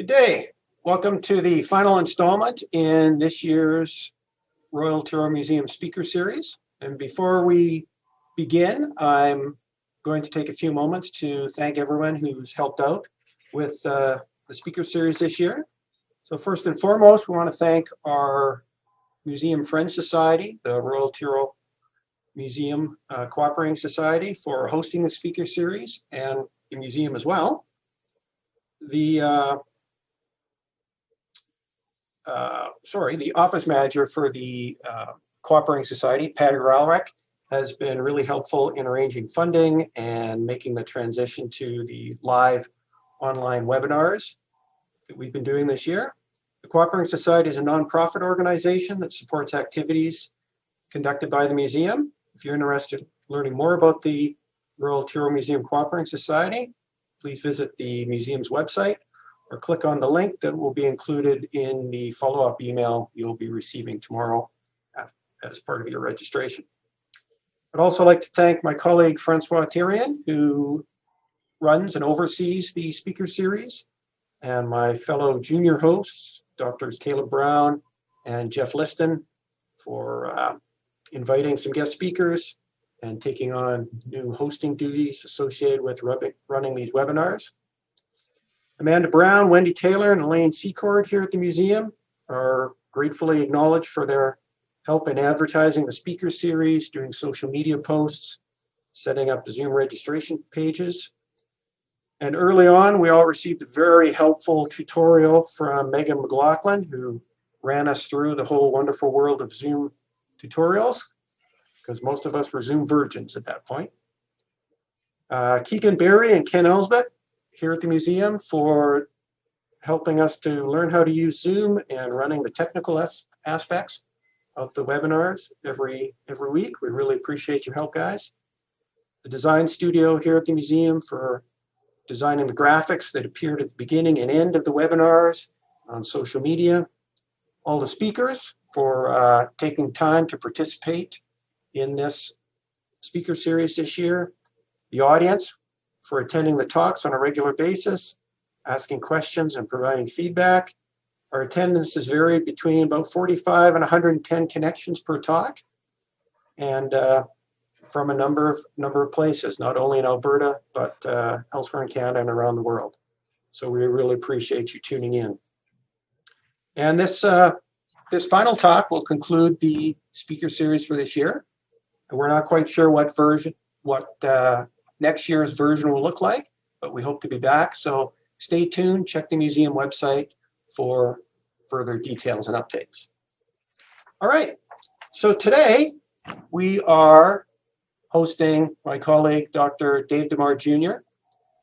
Good day. Welcome to the final installment in this year's Royal Tyrrell Museum Speaker Series. And before we begin, I'm going to take a few moments to thank everyone who's helped out with the Speaker Series this year. So first and foremost, we want to thank our Museum Friends Society, the Royal Tyrrell Museum Cooperating Society, for hosting the Speaker Series, and the museum as well. The office manager for the Cooperating Society, Patty Ralrick, has been really helpful in arranging funding and making the transition to the live online webinars that we've been doing this year. The Cooperating Society is a nonprofit organization that supports activities conducted by the museum. If you're interested in learning more about the Royal Tyrrell Museum Cooperating Society, please visit the museum's website or click on the link that will be included in the follow-up email you'll be receiving tomorrow as part of your registration. I'd also like to thank my colleague Francois Thierien, who runs and oversees the speaker series, and my fellow junior hosts, Drs. Caleb Brown and Jeff Liston, for inviting some guest speakers and taking on new hosting duties associated with running these webinars. Amanda Brown, Wendy Taylor, and Elaine Secord here at the museum are gratefully acknowledged for their help in advertising the speaker series, doing social media posts, setting up the Zoom registration pages. And early on, we all received a very helpful tutorial from Megan McLaughlin, who ran us through the whole wonderful world of Zoom tutorials, because most of us were Zoom virgins at that point. Keegan Berry and Ken Elsbeth here at the museum for helping us to learn how to use Zoom and running the technical aspects of the webinars every week. We really appreciate your help, guys. The design studio here at the museum for designing the graphics that appeared at the beginning and end of the webinars on social media. All the speakers for taking time to participate in this speaker series this year. The audience for attending the talks on a regular basis, asking questions and providing feedback. Our attendance has varied between about 45 and 110 connections per talk, and from a number of places, not only in Alberta, but elsewhere in Canada and around the world. So we really appreciate you tuning in. And this final talk will conclude the speaker series for this year. And we're not quite sure what next year's version will look like, but we hope to be back. So stay tuned, check the museum website for further details and updates. All right, so today we are hosting my colleague, Dr. Dave DeMar Jr.,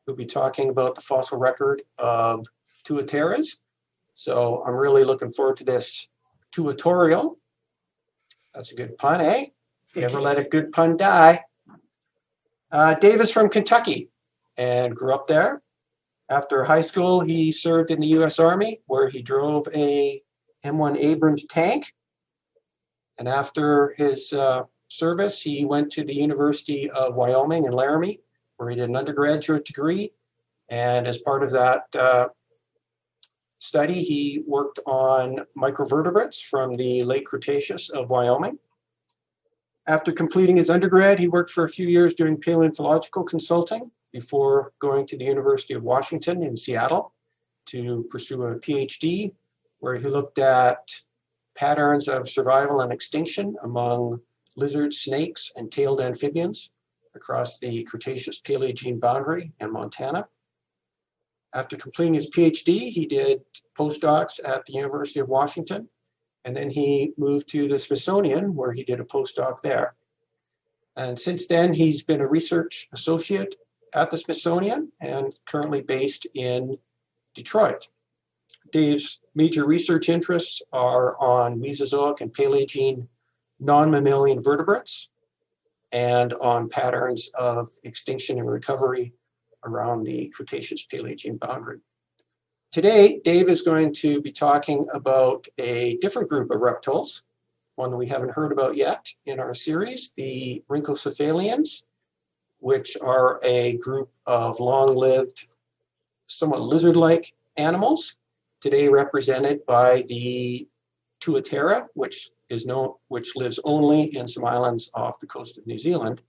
who'll be talking about the fossil record of tuataras. So I'm really looking forward to this tutorial. That's a good pun, eh? You ever let a good pun die? Dave is from Kentucky and grew up there. After high school, he served in the U.S. Army, where he drove a M1 Abrams tank. And after his service, he went to the University of Wyoming in Laramie, where he did an undergraduate degree. And as part of that study, he worked on microvertebrates from the late Cretaceous of Wyoming. After completing his undergrad, he worked for a few years doing paleontological consulting before going to the University of Washington in Seattle to pursue a PhD, where he looked at patterns of survival and extinction among lizards, snakes, and tailed amphibians across the Cretaceous-Paleogene boundary in Montana. After completing his PhD, he did postdocs at the University of Washington, and then he moved to the Smithsonian, where he did a postdoc there. And since then, he's been a research associate at the Smithsonian and currently based in Detroit. Dave's major research interests are on Mesozoic and Paleogene non-mammalian vertebrates and on patterns of extinction and recovery around the Cretaceous-Paleogene boundary. Today, Dave is going to be talking about a different group of reptiles, one that we haven't heard about yet in our series, the rhynchocephalians, which are a group of long-lived, somewhat lizard-like animals today represented by the Tuatara, which lives only in some islands off the coast of New Zealand.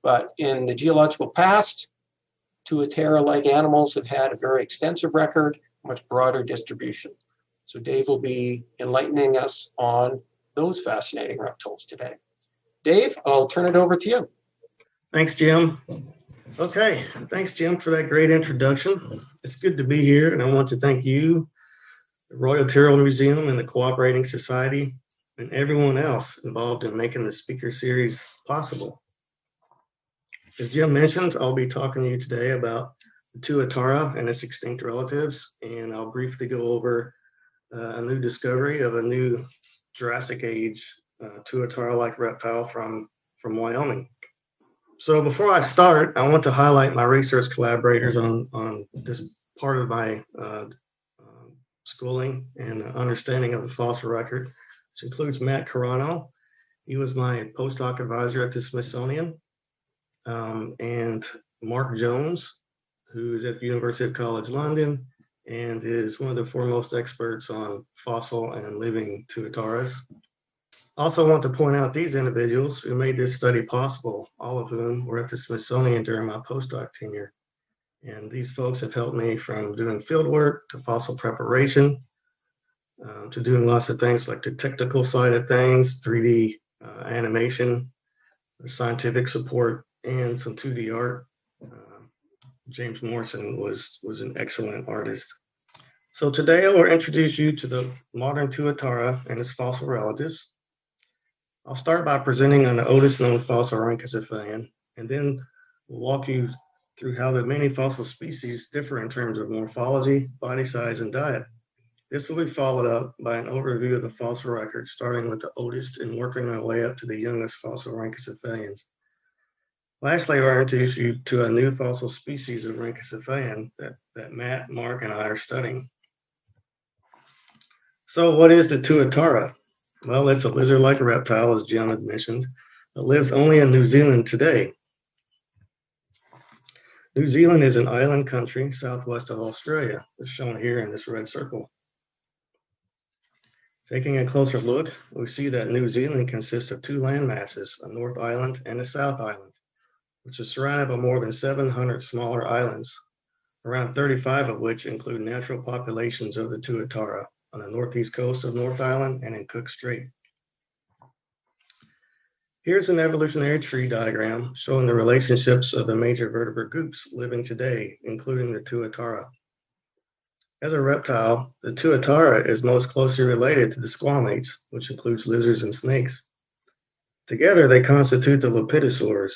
But in the geological past, Tuatara-like animals have had a very extensive record, much broader distribution. So Dave will be enlightening us on those fascinating reptiles today. Dave, I'll turn it over to you. Thanks, Jim. Okay, thanks, Jim, for that great introduction. It's good to be here, and I want to thank you, the Royal Tyrrell Museum, and the Cooperating Society, and everyone else involved in making the speaker series possible. As Jim mentioned, I'll be talking to you today about the Tuatara and its extinct relatives, and I'll briefly go over a new discovery of a new Jurassic Age Tuatara-like reptile from Wyoming. So before I start, I want to highlight my research collaborators on this part of my schooling and understanding of the fossil record, which includes Matt Carano. He was my postdoc advisor at the Smithsonian, and Mark Jones, who is at the University College London and is one of the foremost experts on fossil and living tuataras. I also want to point out these individuals who made this study possible, all of whom were at the Smithsonian during my postdoc tenure. And these folks have helped me from doing field work to fossil preparation, to doing lots of things like the technical side of things, 3D animation, scientific support, and some 2D art. James Morrison was an excellent artist. So today I will introduce you to the modern Tuatara and its fossil relatives. I'll start by presenting on the oldest known fossil Rhynchocephalian, and then we'll walk you through how the many fossil species differ in terms of morphology, body size, and diet. This will be followed up by an overview of the fossil record, starting with the oldest and working my way up to the youngest fossil Rhynchocephalians. Lastly, I'll introduce you to a new fossil species of Rhynchocephalian that Matt, Mark, and I are studying. So what is the Tuatara? Well, it's a lizard-like reptile, as Jim had mentioned, that lives only in New Zealand today. New Zealand is an island country southwest of Australia, as shown here in this red circle. Taking a closer look, we see that New Zealand consists of two land masses, a North Island and a South Island, which is surrounded by more than 700 smaller islands, around 35 of which include natural populations of the Tuatara on the northeast coast of North Island and in Cook Strait. Here's an evolutionary tree diagram showing the relationships of the major vertebrate groups living today, including the Tuatara. As a reptile, the Tuatara is most closely related to the squamates, which includes lizards and snakes. Together, they constitute the lepidosaurs.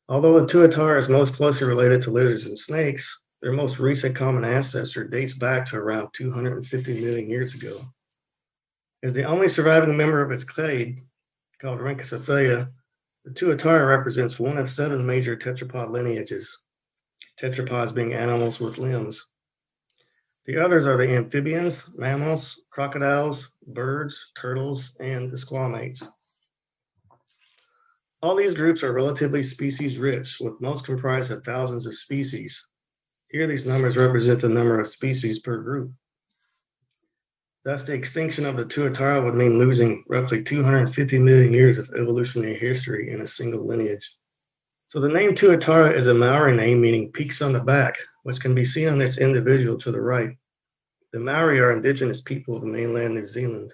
Although the Tuatara is most closely related to lizards and snakes, their most recent common ancestor dates back to around 250 million years ago. As the only surviving member of its clade, called Rhynchocephalia, the Tuatara represents one of 7 major tetrapod lineages, tetrapods being animals with limbs. The others are the amphibians, mammals, crocodiles, birds, turtles, and the squamates. All these groups are relatively species rich, with most comprised of thousands of species. Here, these numbers represent the number of species per group. Thus, the extinction of the Tuatara would mean losing roughly 250 million years of evolutionary history in a single lineage. So the name Tuatara is a Maori name meaning peaks on the back, which can be seen on this individual to the right. The Maori are indigenous people of mainland New Zealand.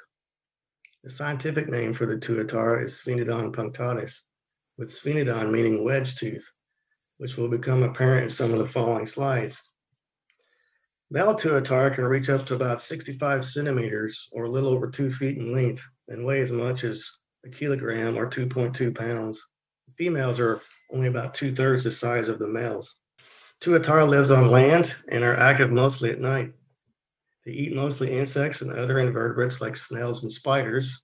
The scientific name for the Tuatara is Sphenodon punctatus, with Sphenodon meaning wedge tooth, which will become apparent in some of the following slides. Male Tuatara can reach up to about 65 centimeters, or a little over 2 feet in length, and weigh as much as a kilogram or 2.2 pounds. Females are only about 2/3 the size of the males. Tuatara lives on land and are active mostly at night. They eat mostly insects and other invertebrates like snails and spiders.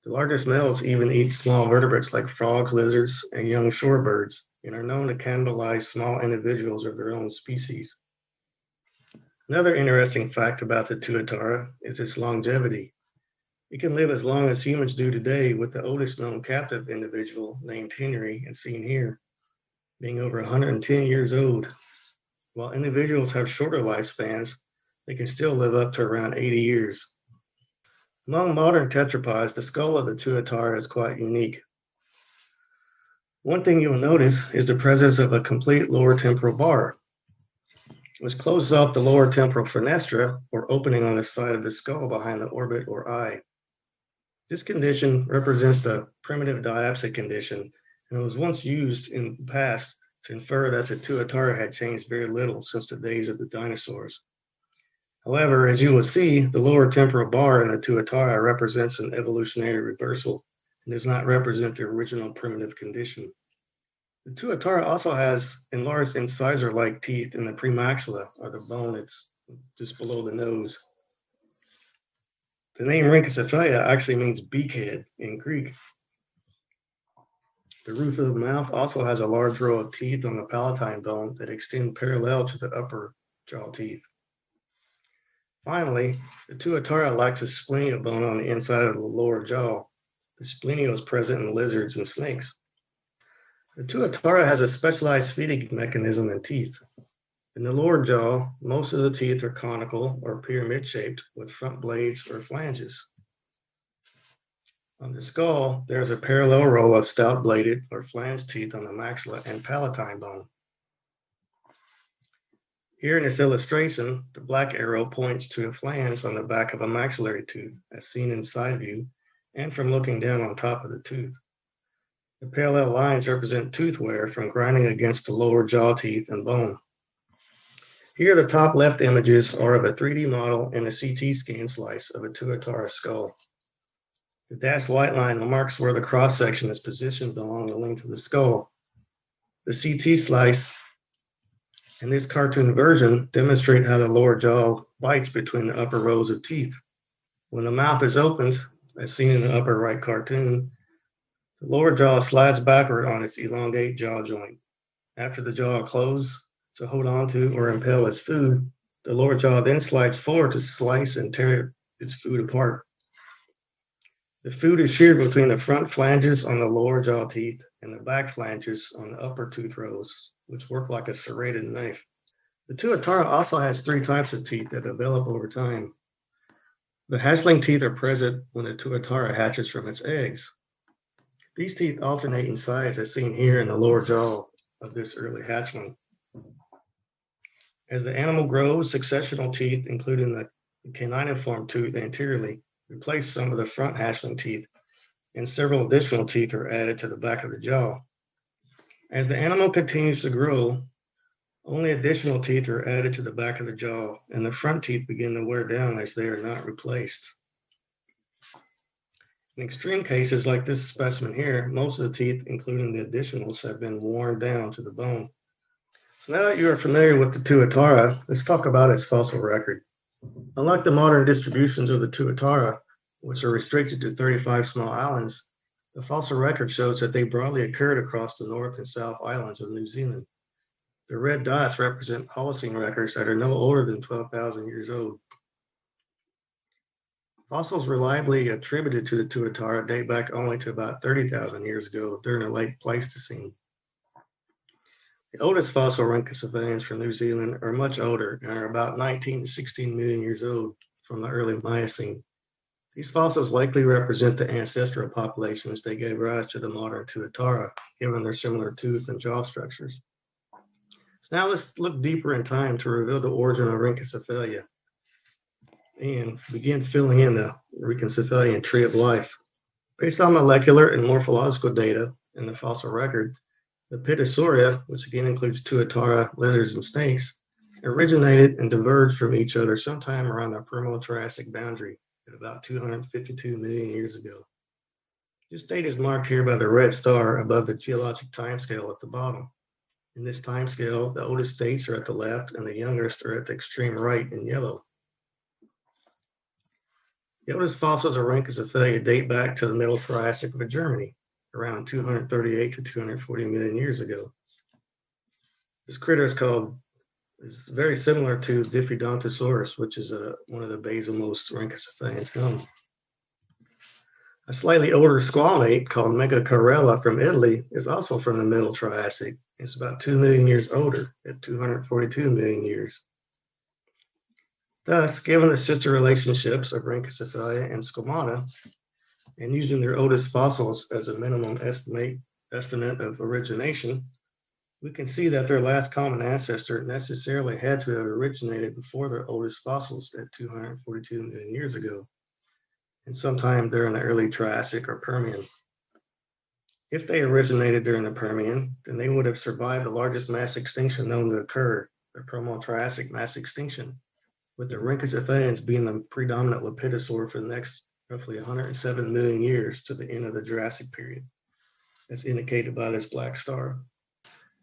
The largest males even eat small vertebrates like frogs, lizards, and young shorebirds, and are known to cannibalize small individuals of their own species. Another interesting fact about the Tuatara is its longevity. It can live as long as humans do today, with the oldest known captive individual named Henry and seen here, being over 110 years old. While individuals have shorter lifespans, they can still live up to around 80 years. Among modern tetrapods, the skull of the Tuatara is quite unique. One thing you'll notice is the presence of a complete lower temporal bar, which closes off the lower temporal fenestra, or opening on the side of the skull behind the orbit or eye. This condition represents the primitive diapsic condition, and was once used in the past to infer that the Tuatara had changed very little since the days of the dinosaurs. However, as you will see, the lower temporal bar in the Tuatara represents an evolutionary reversal and does not represent the original primitive condition. The Tuatara also has enlarged incisor-like teeth in the premaxilla, or the bone that's just below the nose. The name Rhynchocephalia actually means beakhead in Greek. The roof of the mouth also has a large row of teeth on the palatine bone that extend parallel to the upper jaw teeth. Finally, the Tuatara lacks a splenial bone on the inside of the lower jaw. The splenial is present in lizards and snakes. The Tuatara has a specialized feeding mechanism in teeth. In the lower jaw, most of the teeth are conical or pyramid-shaped with front blades or flanges. On the skull, there is a parallel row of stout-bladed or flanged teeth on the maxilla and palatine bone. Here in this illustration, the black arrow points to a flange on the back of a maxillary tooth, as seen in side view, and from looking down on top of the tooth. The parallel lines represent tooth wear from grinding against the lower jaw teeth and bone. Here, the top left images are of a 3D model and a CT scan slice of a Tuatara skull. The dashed white line marks where the cross-section is positioned along the length of the skull. The CT slice and this cartoon version demonstrate how the lower jaw bites between the upper rows of teeth. When the mouth is opened, as seen in the upper right cartoon, the lower jaw slides backward on its elongate jaw joint. After the jaw closes to hold on to or impale its food, the lower jaw then slides forward to slice and tear its food apart. The food is sheared between the front flanges on the lower jaw teeth and the back flanges on the upper tooth rows, which work like a serrated knife. The Tuatara also has 3 types of teeth that develop over time. The hatchling teeth are present when the Tuatara hatches from its eggs. These teeth alternate in size, as seen here in the lower jaw of this early hatchling. As the animal grows, successional teeth, including the caniniform tooth anteriorly, replace some of the front hatchling teeth, and several additional teeth are added to the back of the jaw. As the animal continues to grow, only additional teeth are added to the back of the jaw, and the front teeth begin to wear down as they are not replaced. In extreme cases like this specimen here, most of the teeth, including the additionals, have been worn down to the bone. So now that you are familiar with the Tuatara, let's talk about its fossil record. Unlike the modern distributions of the Tuatara, which are restricted to 35 small islands, the fossil record shows that they broadly occurred across the North and South Islands of New Zealand. The red dots represent Holocene records that are no older than 12,000 years old. Fossils reliably attributed to the Tuatara date back only to about 30,000 years ago during the late Pleistocene. The oldest fossil rhynchocephalians from New Zealand are much older and are about 19 to 16 million years old from the early Miocene. These fossils likely represent the ancestral populations that gave rise to the modern Tuatara, given their similar tooth and jaw structures. So now let's look deeper in time to reveal the origin of Rhynchocephalia and begin filling in the Rhynchocephalian tree of life. Based on molecular and morphological data in the fossil record, the Pitosauria, which again includes Tuatara, lizards, and snakes, originated and diverged from each other sometime around the Permo-Triassic boundary at about 252 million years ago. This date is marked here by the red star above the geologic timescale at the bottom. In this timescale, the oldest dates are at the left and the youngest are at the extreme right in yellow. The oldest fossils of Rhynchocephalia date back to the Middle Triassic of Germany, around 238 to 240 million years ago. This critter is very similar to Diffidontosaurus, which is one of the basal-most Rhynchocephalians known. A slightly older squamate called Megacarella from Italy is also from the Middle Triassic. It's about 2 million years older at 242 million years. Thus, given the sister relationships of Rhynchocephalia and Squamata, and using their oldest fossils as a minimum estimate of origination, we can see that their last common ancestor necessarily had to have originated before their oldest fossils at 242 million years ago, and sometime during the early Triassic or Permian. If they originated during the Permian, then they would have survived the largest mass extinction known to occur, the Promo-Triassic mass extinction, with the Rhynchocephalians being the predominant lepidosaur for the next roughly 107 million years to the end of the Jurassic period, as indicated by this black star.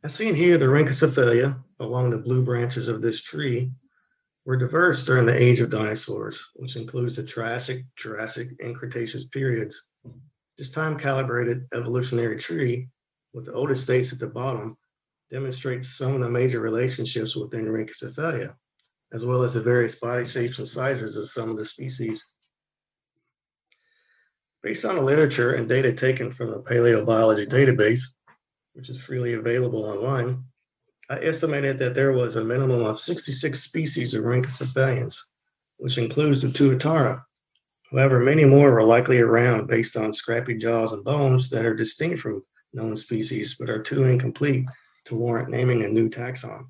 As seen here, the Rhynchocephalia, along the blue branches of this tree, were diverse during the age of dinosaurs, which includes the Triassic, Jurassic, and Cretaceous periods. This time-calibrated evolutionary tree, with the oldest states at the bottom, demonstrates some of the major relationships within Rhynchocephalia, as well as the various body shapes and sizes of some of the species. Based on the literature and data taken from the Paleobiology database, which is freely available online, I estimated that there was a minimum of 66 species of Rhynchocephalians, which includes the Tuatara. However, many more were likely around based on scrappy jaws and bones that are distinct from known species but are too incomplete to warrant naming a new taxon.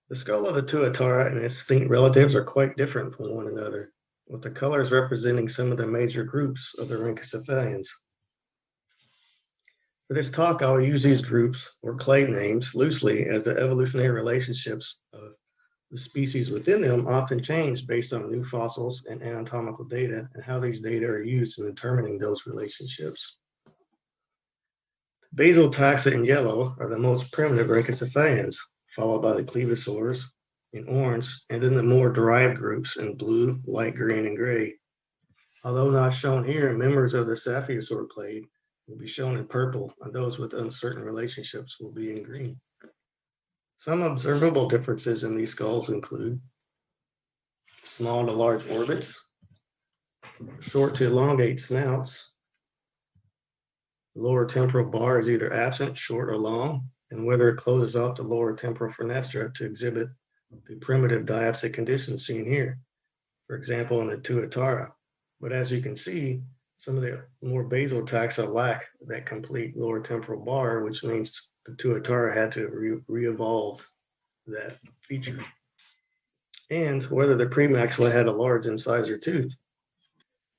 The skull of the Tuatara and its extinct relatives are quite different from one another, with the colors representing some of the major groups of the Rhynchocephalians. For this talk, I will use these groups, or clade names, loosely, as the evolutionary relationships of the species within them often change based on new fossils and anatomical data, and how these data are used in determining those relationships. Basal taxa in yellow are the most primitive Rhynchocephalians, followed by the clevosaurs in orange, and then the more derived groups in blue, light green, and gray. Although not shown here, members of the Saphiosaur clade will be shown in purple, and those with uncertain relationships will be in green. Some observable differences in these skulls include small to large orbits, short to elongate snouts, the lower temporal bar is either absent, short, or long, and whether it closes off the lower temporal fenestra to exhibit the primitive diapsic conditions seen here, for example, in the Tuatara. But as you can see, some of the more basal taxa lack that complete lower temporal bar, which means the Tuatara had to re-evolve that feature. And whether the premaxilla had a large incisor tooth.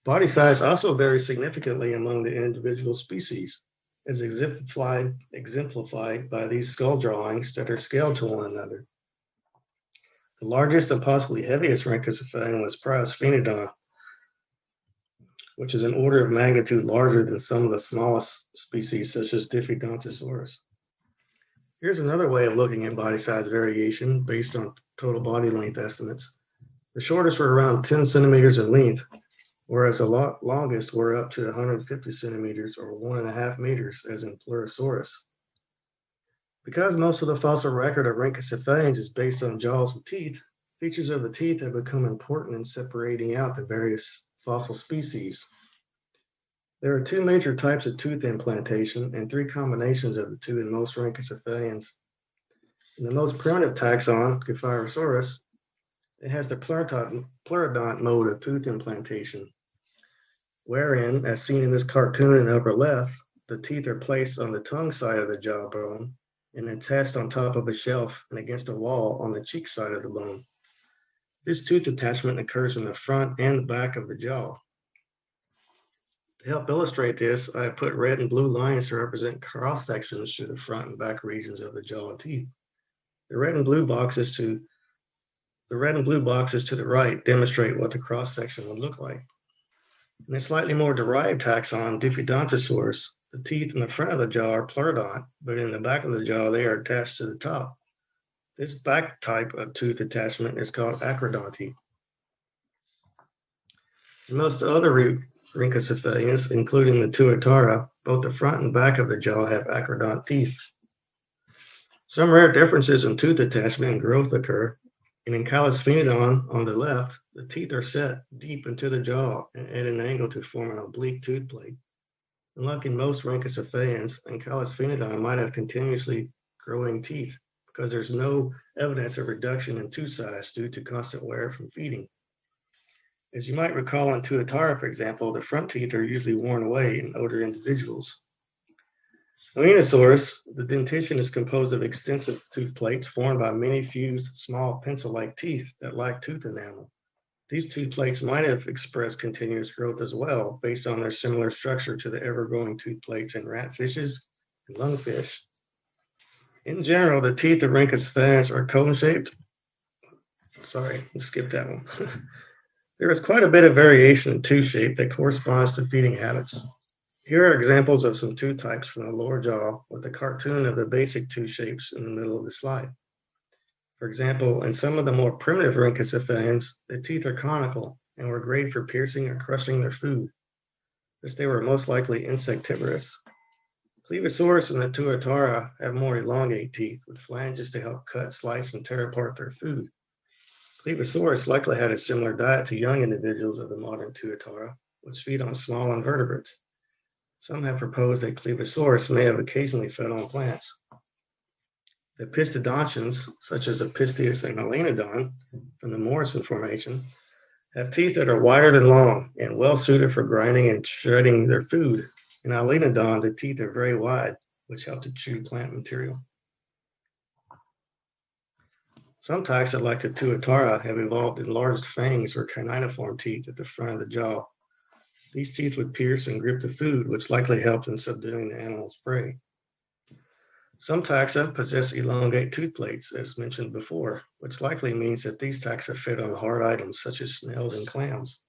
Body size also varies significantly among the individual species, as exemplified by these skull drawings that are scaled to one another. The largest and possibly heaviest Rhynchocephalian was Sphenodon, which is an order of magnitude larger than some of the smallest species, such as Diffidontosaurus. Here's another way of looking at body size variation based on total body length estimates. The shortest were around 10 centimeters in length, whereas the longest were up to 150 centimeters or 1.5 meters, as in Pleurosaurus. Because most of the fossil record of Rhynchocephalians is based on jaws with teeth, features of the teeth have become important in separating out the various fossil species. There are two major types of tooth implantation and three combinations of the two in most Rhynchocephalians. In the most primitive taxon, Gephyrosaurus, it has the pleurodont mode of tooth implantation, wherein, as seen in this cartoon in the upper left, the teeth are placed on the tongue side of the jawbone and attached on top of a shelf and against a wall on the cheek side of the bone. This tooth attachment occurs in the front and the back of the jaw. To help illustrate this, I have put red and blue lines to represent cross sections to the front and back regions of the jaw and teeth. The red and blue boxes to the right demonstrate what the cross section would look like. In a slightly more derived taxon, Diffidontosaurus, the teeth in the front of the jaw are pleurodont, but in the back of the jaw they are attached to the top. This back type of tooth attachment is called acrodonty. In most other Rhynchocephalians, including the Tuatara, both the front and back of the jaw have acrodont teeth. Some rare differences in tooth attachment and growth occur, and in Sphenodon on the left, the teeth are set deep into the jaw and at an angle to form an oblique tooth plate. Unlike in most Rhynchocephalians, Sphenodon might have continuously growing teeth, because there's no evidence of reduction in tooth size due to constant wear from feeding. As you might recall in Tuatara, for example, the front teeth are usually worn away in older individuals. In Rhynchosaurus, the dentition is composed of extensive tooth plates formed by many fused small pencil-like teeth that lack tooth enamel. These tooth plates might have expressed continuous growth as well, based on their similar structure to the ever-growing tooth plates in ratfishes and lungfish. In general, the teeth of rhynchocephalians are cone-shaped. Sorry, let's skip that one. There is quite a bit of variation in tooth shape that corresponds to feeding habits. Here are examples of some tooth types from the lower jaw with a cartoon of the basic tooth shapes in the middle of the slide. For example, in some of the more primitive rhynchocephalians, the teeth are conical and were great for piercing or crushing their food, as they were most likely insectivorous. Clevosaurus and the Tuatara have more elongate teeth with flanges to help cut, slice, and tear apart their food. Clevosaurus likely had a similar diet to young individuals of the modern Tuatara, which feed on small invertebrates. Some have proposed that Clevosaurus may have occasionally fed on plants. The pistodontians, such as Apistius and Melanodon from the Morrison Formation, have teeth that are wider than long and well suited for grinding and shredding their food. In Melanodon, the teeth are very wide, which help to chew plant material. Some taxa, like the Tuatara, have evolved enlarged fangs or caniniform teeth at the front of the jaw. These teeth would pierce and grip the food, which likely helped in subduing the animal's prey. Some taxa possess elongate tooth plates, as mentioned before, which likely means that these taxa fed on hard items such as snails and clams.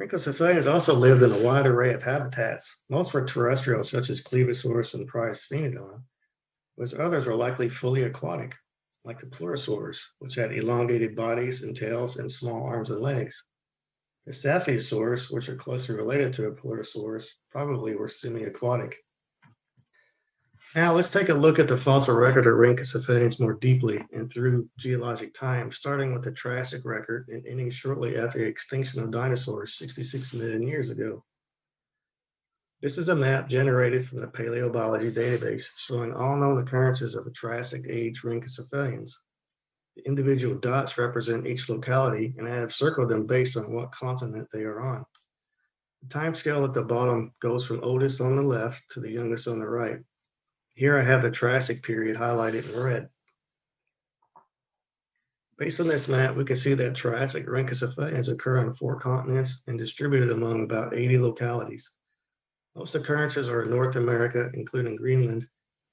Rhynchocephalians also lived in a wide array of habitats. Most were terrestrial, such as Clevosaurus and prior Sphenodon, whereas others were likely fully aquatic, like the Pleurosaurs, which had elongated bodies and tails and small arms and legs. The Saphiosaurs, which are closely related to the Pleurosaurs, probably were semi-aquatic. Now let's take a look at the fossil record of rhynchocephalians more deeply and through geologic time, starting with the Triassic record and ending shortly after the extinction of dinosaurs 66 million years ago. This is a map generated from the paleobiology database showing all known occurrences of the Triassic age rhynchocephalians. The individual dots represent each locality, and I have circled them based on what continent they are on. The time scale at the bottom goes from oldest on the left to the youngest on the right. Here I have the Triassic period highlighted in red. Based on this map, we can see that Triassic rhynchocephalians occur on 4 continents and distributed among about 80 localities. Most occurrences are in North America, including Greenland,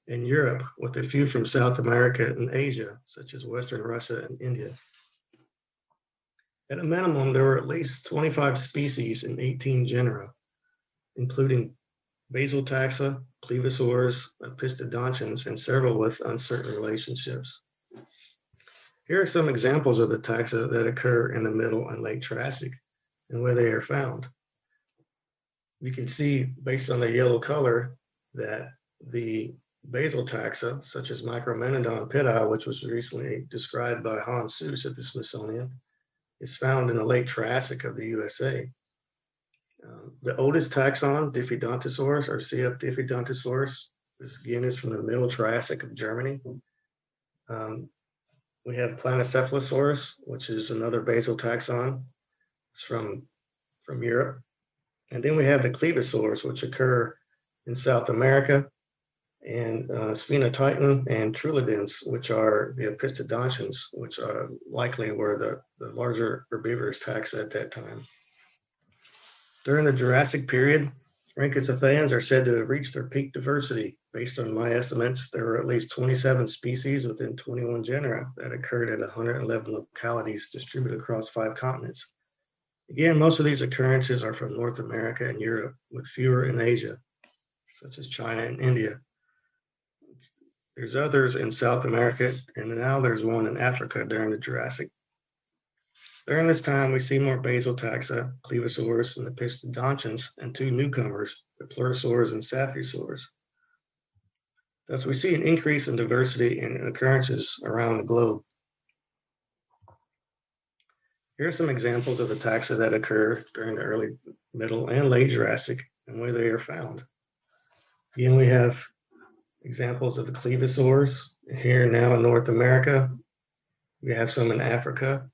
and Europe, with a few from South America and Asia, such as Western Russia and India. At a minimum, there were at least 25 species in 18 genera, including basal taxa, Clevosaurs, Pistodontians, and several with uncertain relationships. Here are some examples of the taxa that occur in the Middle and Late Triassic and where they are found. You can see, based on the yellow color, that the basal taxa, such as Micromenodon piti, which was recently described by Hans Seuss at the Smithsonian, is found in the Late Triassic of the U.S.A. The oldest taxon, Diffidontosaurus, or CF Diffidontosaurus, this again is from the Middle Triassic of Germany. We have Planocephalosaurus, which is another basal taxon. It's from Europe. And then we have the Clevosaurs, which occur in South America, and Sphenodon and Trulidens, which are the Pistodontians, which likely were the larger herbivorous taxa at that time. During the Jurassic period, rhynchocephalians are said to have reached their peak diversity. Based on my estimates, there were at least 27 species within 21 genera that occurred at 111 localities distributed across 5 continents. Again, most of these occurrences are from North America and Europe, with fewer in Asia, such as China and India. There's others in South America, and now there's one in Africa during the Jurassic. During this time, we see more basal taxa, Clevosaurus, and the Pistodontians, and 2 newcomers, the Pleurosaurs and Saphiosaurs. Thus, we see an increase in diversity in occurrences around the globe. Here are some examples of the taxa that occur during the early, middle, and late Jurassic, and where they are found. Again, we have examples of the Clevosaurs, Here now in North America, we have some in Africa.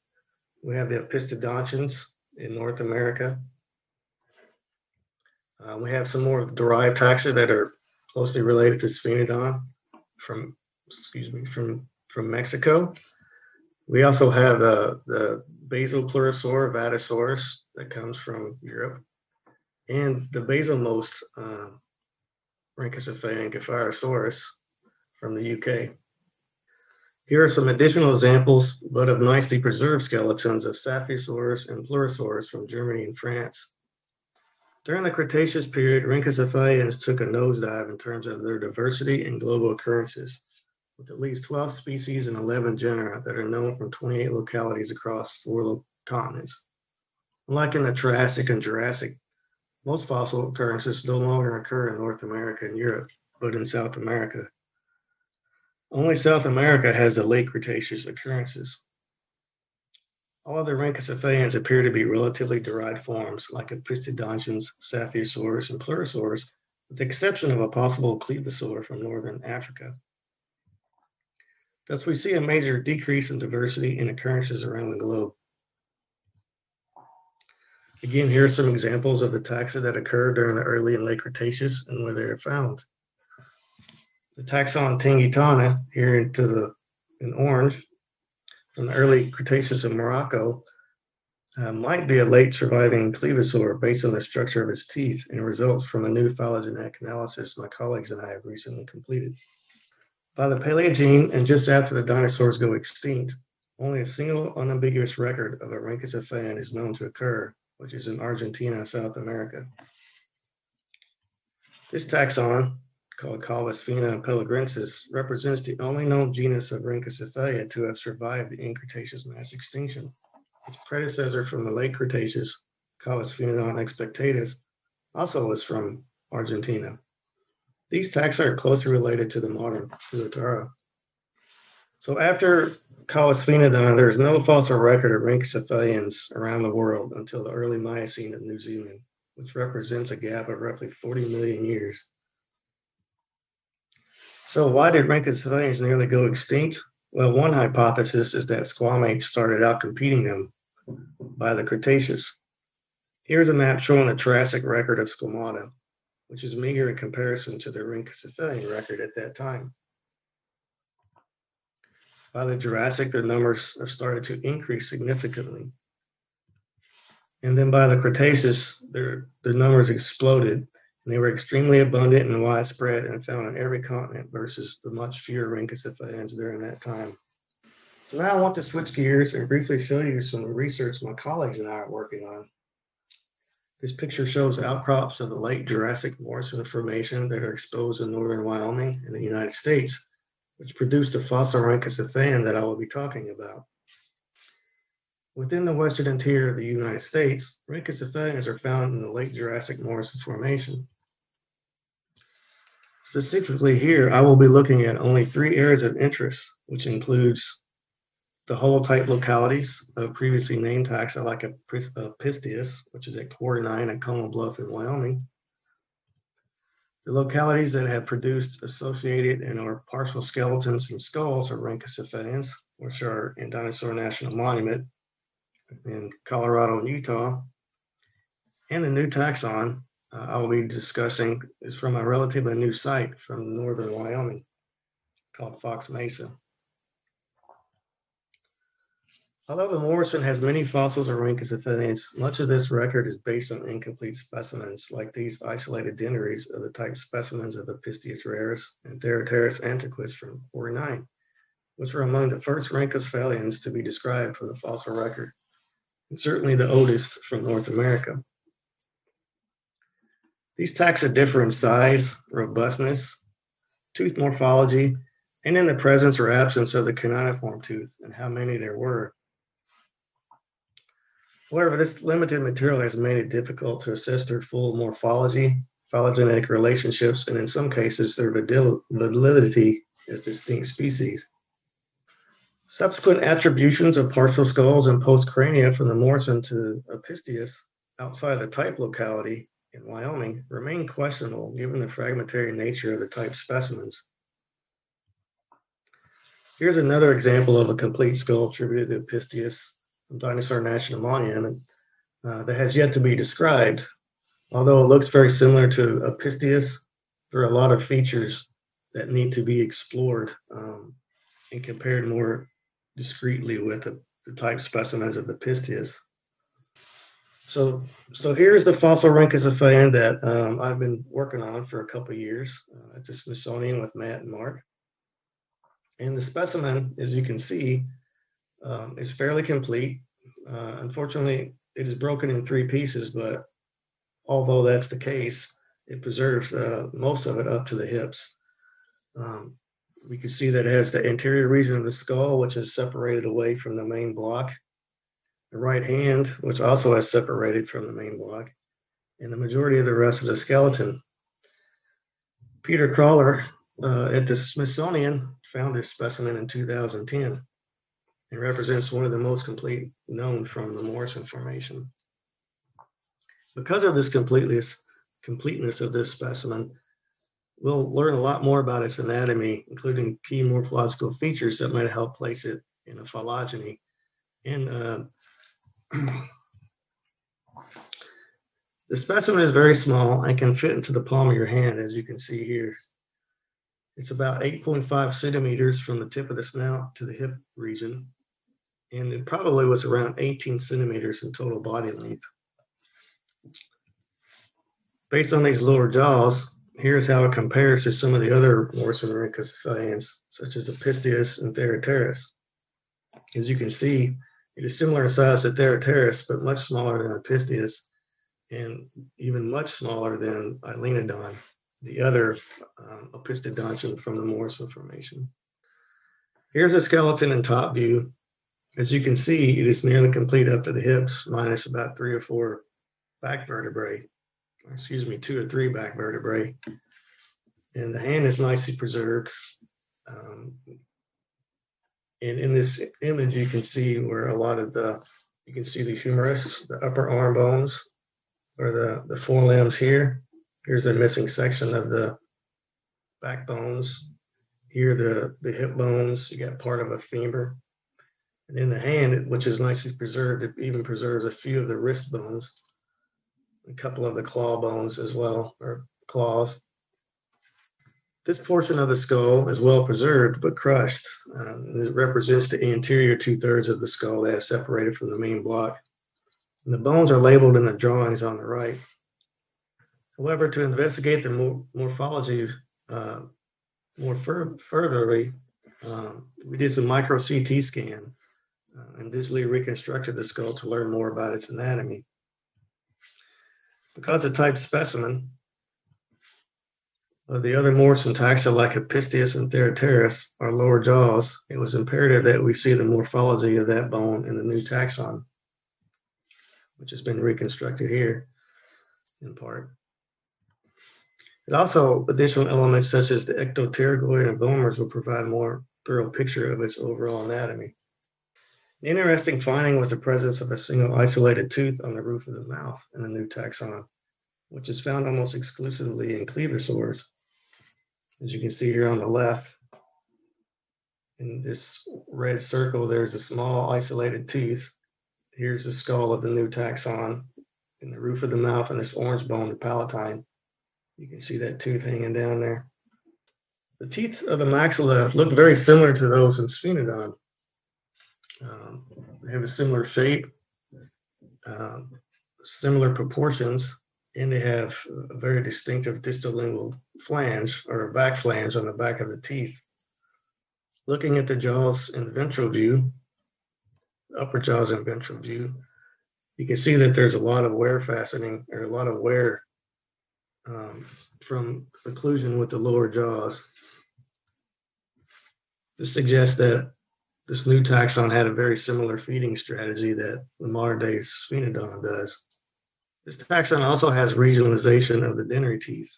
We have the opisthodontians in North America. We have some more derived taxa that are closely related to Sphenodon from Mexico. We also have the basal pleurosaur vatasaurus that comes from Europe, and the basalmost Rhynchocephalian Gephyrosaurus from the UK. Here are some additional examples, but of nicely preserved skeletons of Saphiosaurus and Pleurosaurus from Germany and France. During the Cretaceous period, Rhynchocephalians took a nosedive in terms of their diversity and global occurrences, with at least 12 species and 11 genera that are known from 28 localities across 4 continents. Unlike in the Triassic and Jurassic, most fossil occurrences no longer occur in North America and Europe, but in South America. Only South America has the late Cretaceous occurrences. All other Rhynchocephalians appear to be relatively derived forms like opisthodontians, Saphiosaurus, and Pleurosaurus, with the exception of a possible Clevosaur from northern Africa. Thus, we see a major decrease in diversity in occurrences around the globe. Again, here are some examples of the taxa that occurred during the early and late Cretaceous and where they are found. The taxon Tingitana, here in orange, from the early Cretaceous in Morocco, might be a late surviving Clevosaur based on the structure of its teeth and results from a new phylogenetic analysis my colleagues and I have recently completed. By the Paleogene and just after the dinosaurs go extinct, only a single unambiguous record of a Rhynchocephalian is known to occur, which is in Argentina, South America. This taxon, called Calvasfina pellegrensis, represents the only known genus of Rhynchocephalia to have survived the in-Cretaceous mass extinction. Its predecessor from the late Cretaceous, Calvasfinodon expectatus, also was from Argentina. These taxa are closely related to the modern Tuatara. So after Calvasfinodon, there is no fossil record of Rhynchocephalians around the world until the early Miocene of New Zealand, which represents a gap of roughly 40 million years. So why did Rhynchocephalians nearly go extinct? Well, one hypothesis is that squamates started out competing them by the Cretaceous. Here's a map showing the Triassic record of squamata, which is meager in comparison to the Rhynchocephalian record at that time. By the Jurassic, their numbers have started to increase significantly. And then by the Cretaceous, the numbers exploded, and they were extremely abundant and widespread and found on every continent versus the much fewer Rhynchocephalians during that time. So now I want to switch gears and briefly show you some research my colleagues and I are working on. This picture shows outcrops of the late Jurassic Morrison Formation that are exposed in northern Wyoming in the United States, which produced the fossil Rhynchocephalian that I will be talking about. Within the western interior of the United States, Rhynchocephalians are found in the late Jurassic Morrison Formation. Specifically here, I will be looking at only 3 areas of interest, which includes the holotype localities of previously named taxa like Pistius, which is at Quarry 9 at Como Bluff in Wyoming, the localities that have produced associated and or partial skeletons and skulls of Rhynchocephalians, which are in Dinosaur National Monument in Colorado and Utah, and the new taxon I will be discussing is from a relatively new site from northern Wyoming called Fox Mesa. Although the Morrison has many fossils of Rhynchocephalians, much of this record is based on incomplete specimens like these isolated dentaries of the type specimens of Pistius rares and Theroteris antiquus from 49, which were among the first Rhynchocephalians to be described from the fossil record, and certainly the oldest from North America. These taxa differ in size, robustness, tooth morphology, and in the presence or absence of the canoniform tooth and how many there were. However, this limited material has made it difficult to assess their full morphology, phylogenetic relationships, and in some cases, their validity as distinct species. Subsequent attributions of partial skulls and postcrania from the Morrison to Pistius outside the type locality in Wyoming remain questionable given the fragmentary nature of the type specimens. Here's another example of a complete skull attributed to Pistius from Dinosaur National Monument that has yet to be described. Although it looks very similar to a Pistius, there are a lot of features that need to be explored and compared more discreetly with the type specimens of the Pistius. So here's the fossil Rhynchocephalian that I've been working on for a couple of years at the Smithsonian with Matt and Mark. And the specimen, as you can see, is fairly complete. Unfortunately, it is broken in 3 pieces, but although that's the case, it preserves most of it up to the hips. We can see that it has the anterior region of the skull, which is separated away from the main block, the right hand, which also has separated from the main block, and the majority of the rest of the skeleton. Peter Crawler at the Smithsonian found this specimen in 2010 and represents one of the most complete known from the Morrison Formation. Because of this completeness of this specimen, we'll learn a lot more about its anatomy, including key morphological features that might help place it in a phylogeny. And the specimen is very small and can fit into the palm of your hand, as you can see here. It's about 8.5 centimeters from the tip of the snout to the hip region, and it probably was around 18 centimeters in total body length. Based on these lower jaws, here's how it compares to some of the other Morrison Rhynchocephalians, such as the Pistius and Theroteris. As you can see, it is similar in size to Theroteris, but much smaller than the Pistius, and even much smaller than Sphenodon, the other opisthodontian from the Morrison Formation. Here's a skeleton in top view. As you can see, it is nearly complete up to the hips, minus about 3 or 4 back vertebrae. Excuse me, 2 or 3 back vertebrae. And the hand is nicely preserved. And in this image, you can see where a lot of you can see the humerus, the upper arm bones, or the forelimbs here. Here's a missing section of the back bones. Here, the hip bones, you got part of a femur. And in the hand, which is nicely preserved, it even preserves a few of the wrist bones, a couple of the claw bones as well, or claws. This portion of the skull is well preserved, but crushed. It represents the anterior 2/3 of the skull that is separated from the main block. And the bones are labeled in the drawings on the right. However, to investigate the morphology more furtherly, we did some micro CT scan and digitally reconstructed the skull to learn more about its anatomy. Because the type specimen of the other Morrison taxa, like Pistius and Theroteris, are lower jaws, it was imperative that we see the morphology of that bone in the new taxon, which has been reconstructed here in part. And also, additional elements such as the ectopterygoid and vomers will provide a more thorough picture of its overall anatomy. An interesting finding was the presence of a single isolated tooth on the roof of the mouth in the new taxon, which is found almost exclusively in clevosaurs. As you can see here on the left, in this red circle, there's a small isolated tooth. Here's the skull of the new taxon in the roof of the mouth, and this orange bone, the palatine. You can see that tooth hanging down there. The teeth of the maxilla look very similar to those in Sphenodon. They have a similar shape, similar proportions, and they have a very distinctive distal lingual flange, or a back flange on the back of the teeth. Looking at the jaws in ventral view, upper jaws in ventral view, you can see that there's a lot of wear fastening, or a lot of wear from occlusion with the lower jaws. This suggests that this new taxon had a very similar feeding strategy that the modern day Sphenodon does. This taxon also has regionalization of the dentary teeth,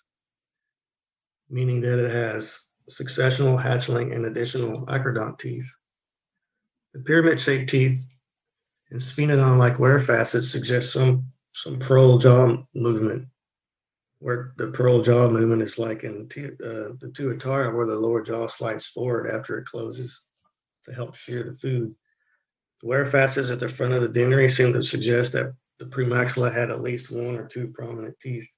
meaning that it has successional, hatchling, and additional acrodont teeth. The pyramid-shaped teeth and Sphenodon-like wear facets suggest some pearl jaw movement, where the pearl jaw movement is like in the Tuatara, where the lower jaw slides forward after it closes. to help shear the food. The wear facets at the front of the dentary seem to suggest that the premaxilla had at least one or two prominent teeth.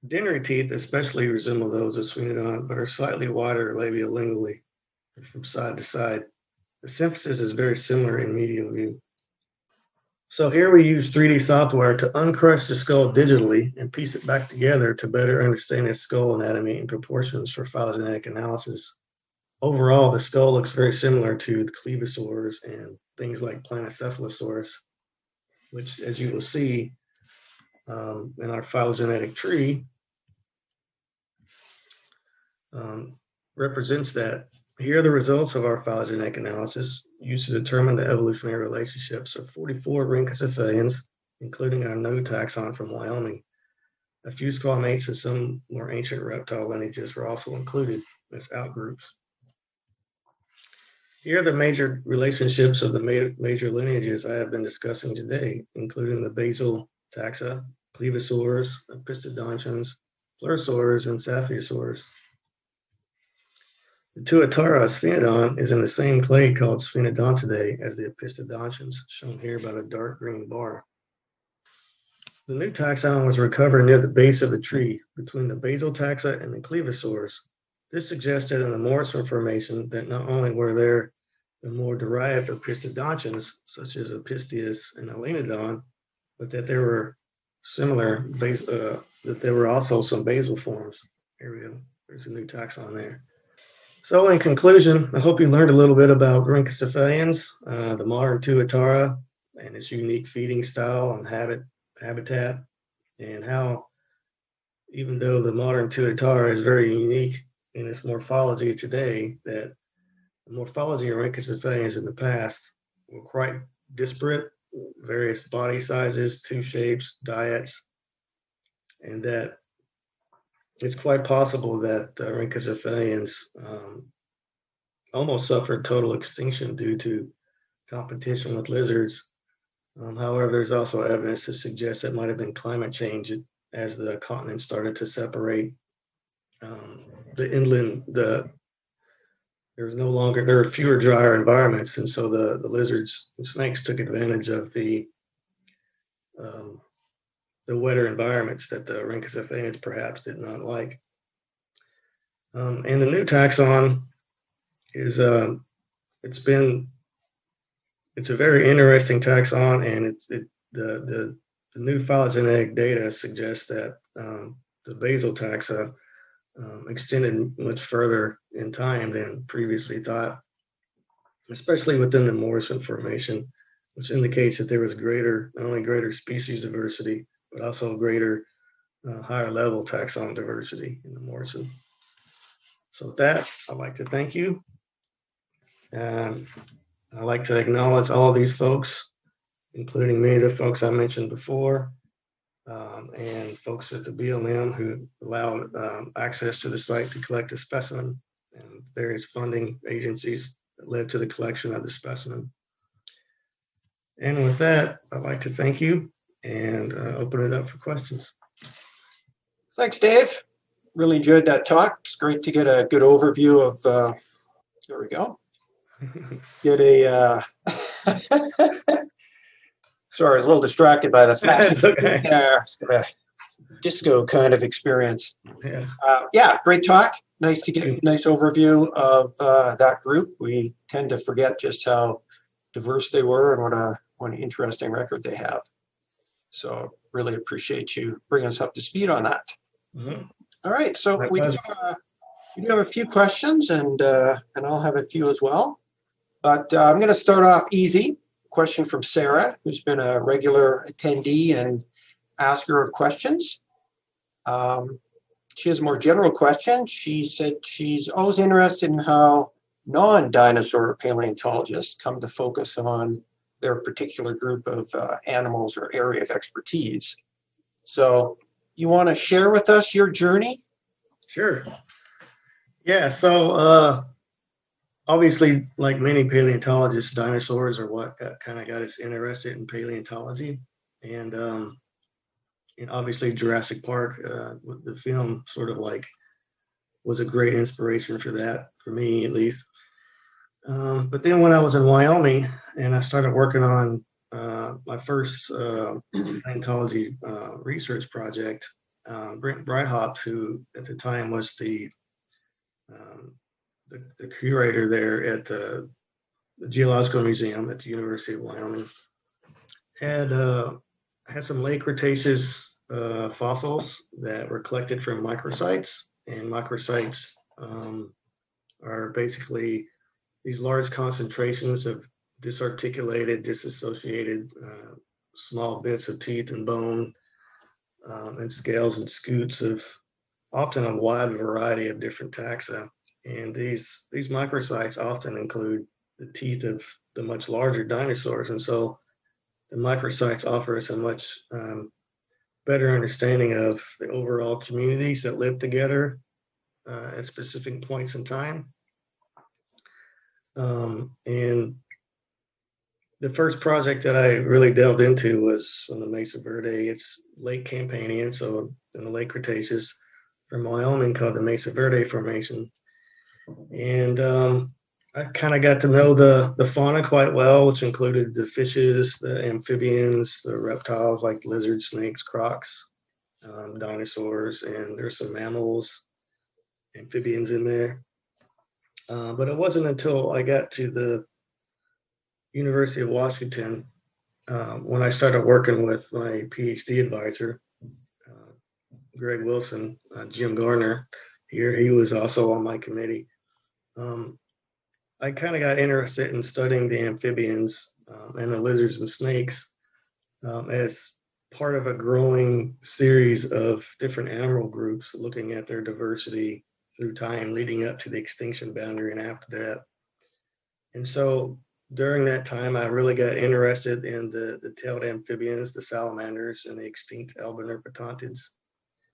Dentary teeth especially resemble those of Sphenodon, but are slightly wider labiolingually from side to side. The symphysis is very similar in medial view. So here we use 3D software to uncrush the skull digitally and piece it back together to better understand its skull anatomy and proportions for phylogenetic analysis. Overall, the skull looks very similar to the clevosaurs and things like Platycephalosaurus, which, as you will see in our phylogenetic tree, represents that. Here are the results of our phylogenetic analysis used to determine the evolutionary relationships of 44 rhynchocephalians, including our new taxon from Wyoming. A few squamates and some more ancient reptile lineages were also included as outgroups. Here are the major relationships of the major lineages I have been discussing today, including the basal taxa, clevosaurs, opisthodontians, pleurosaurs, and saphiosaurs. The Tuatara Sphenodon is in the same clade called Sphenodontidae as the opisthodontians, shown here by the dark green bar. The new taxon was recovered near the base of the tree, between the basal taxa and the clevosaurs. This suggested in the Morrison formation that not only were there the more derived opisthodontians, such as Opistius and Alenodon, but that there were that there were also some basal forms. Here we go. There's a new taxon there. So in conclusion, I hope you learned a little bit about rhynchocephalians, the modern Tuatara, and its unique feeding style and habitat, and how, even though the modern Tuatara is very unique in its morphology today, that the morphology of rhynchocephalians in the past were quite disparate, various body sizes, tooth shapes, diets, and that it's quite possible that rhynchocephalians almost suffered total extinction due to competition with lizards. However, there's also evidence to suggest it might have been climate change as the continents started to separate. The inland, there were fewer drier environments, and so the lizards and snakes took advantage of the wetter environments that the rhynchocephalians perhaps did not like. And the new taxon is it's a very interesting taxon, and the new phylogenetic data suggests that the basal taxa extended much further in time than previously thought, especially within the Morrison formation, which indicates that there was not only greater species diversity, but also greater higher level taxon diversity in the Morrison. So with that, I'd like to thank you. And I'd like to acknowledge all of these folks, including many of the folks I mentioned before, and folks at the BLM who allowed access to the site to collect a specimen, and various funding agencies that led to the collection of the specimen. And with that, I'd like to thank you and open it up for questions. Thanks, Dave. Really enjoyed that talk. It's great to get a good overview of, there we go. Get a, sorry, I was a little distracted by the flash. Okay. It's got a disco kind of experience. Yeah. Yeah, great talk. Nice to get a nice overview of that group. We tend to forget just how diverse they were and what an interesting record they have. So really appreciate you bringing us up to speed on that. Mm-hmm. All right, so we do have a few questions, and I'll have a few as well. But I'm going to start off easy. Question from Sarah, who's been a regular attendee and asker of questions. She has a more general question. She said she's always interested in how non-dinosaur paleontologists come to focus on their particular group of animals or area of expertise. So you want to share with us your journey? Sure. Yeah, so obviously, like many paleontologists, dinosaurs are what kind of got us interested in paleontology. And obviously Jurassic Park, the film sort of like was a great inspiration for that, for me at least. But then when I was in Wyoming and I started working on my first ecology research project, Brent Breithaupt, who at the time was um, the curator there at the Geological Museum at the University of Wyoming, had some late Cretaceous fossils that were collected from microsites, and microsites are basically these large concentrations of disarticulated, disassociated small bits of teeth and bone and scales and scutes of often a wide variety of different taxa. And these microsites often include the teeth of the much larger dinosaurs. And so the microsites offer us a much better understanding of the overall communities that live together at specific points in time. And the first project that I really delved into was on the Mesa Verde. It's late Campanian, so in the late Cretaceous from Wyoming, called the Mesa Verde Formation. And I kind of got to know the fauna quite well, which included the fishes, the amphibians, the reptiles like lizards, snakes, crocs, dinosaurs, and there's some mammals, amphibians in there. But it wasn't until I got to the University of Washington when I started working with my PhD advisor, Greg Wilson, Jim Garner here. He was also on my committee. I kind of got interested in studying the amphibians and the lizards and snakes as part of a growing series of different animal groups, looking at their diversity through time leading up to the extinction boundary and after that. And so during that time, I really got interested in the tailed amphibians, the salamanders, and the extinct albinerpetontids,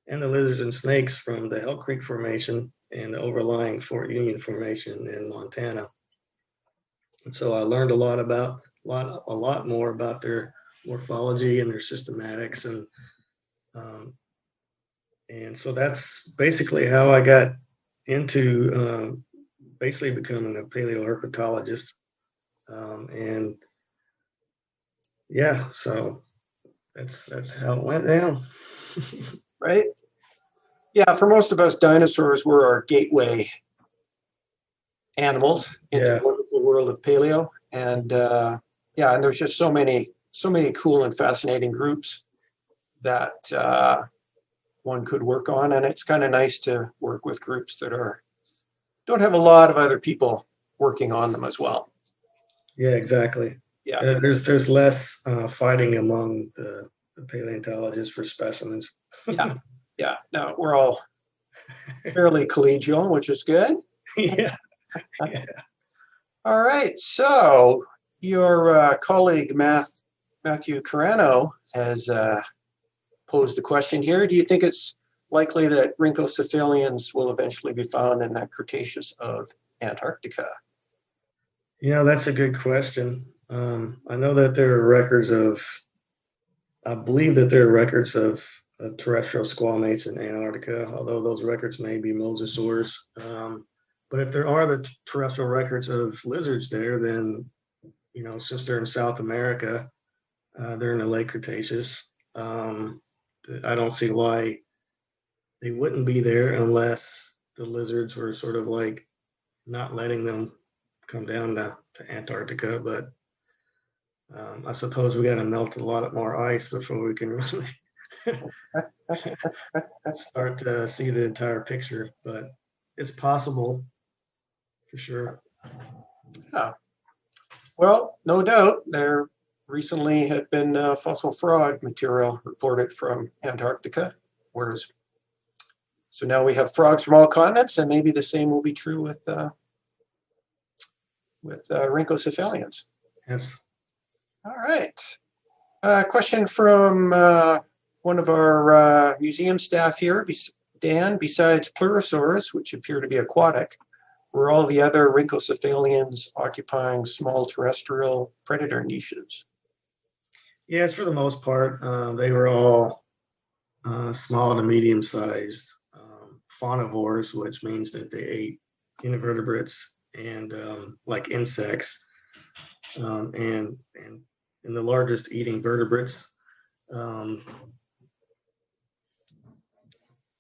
and the lizards and snakes from the Elk Creek Formation and the overlying Fort Union Formation in Montana. And so I learned a lot more about their morphology and their systematics, and so that's basically how I got into basically becoming a paleoherpetologist. And yeah, so that's how it went down. Right? Yeah, for most of us, dinosaurs were our gateway animals into the wonderful world of paleo. And yeah, and there's just so many cool and fascinating groups that one could work on. And it's kind of nice to work with groups that don't have a lot of other people working on them as well. Yeah, exactly. Yeah. There's less fighting among the paleontologists for specimens. Yeah. No, we're all fairly collegial, which is good. Yeah. All right. So your colleague Matthew Carano has posed a question here. Do you think it's likely that rhynchocephalians will eventually be found in the Cretaceous of Antarctica? Yeah, that's a good question. I know that there are records I believe that there are records of terrestrial squamates in Antarctica, although those records may be mosasaurs. But if there are the terrestrial records of lizards there, then, since they're in South America, they're in the late Cretaceous. I don't see why they wouldn't be there unless the lizards were sort of like not letting them come down to Antarctica. But I suppose we got to melt a lot more ice before we can really start to see the entire picture. But it's possible for sure. Yeah. Well, no doubt there recently had been fossil frog material reported from Antarctica, so now we have frogs from all continents, and maybe the same will be true with rhynchocephalians. Yes. All right. Question from one of our museum staff here, Dan. Besides pleurosaurs, which appear to be aquatic, were all the other rhynchocephalians occupying small terrestrial predator niches? Yes, for the most part, they were all small to medium-sized faunivores, which means that they ate invertebrates and like insects, and the largest eating vertebrates. Um,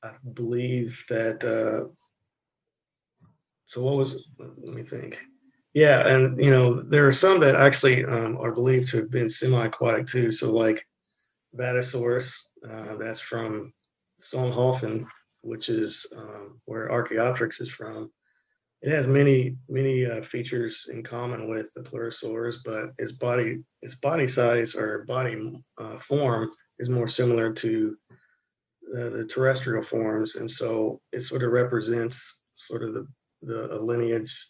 I believe that. So what was? Let me think. Yeah, and there are some that actually are believed to have been semi-aquatic too. So like Vatasaurus, that's from Solnhofen, which is where Archaeopteryx is from. It has many features in common with the pleurosaurs, but its body size or body form is more similar to the terrestrial forms, and so it sort of represents sort of a lineage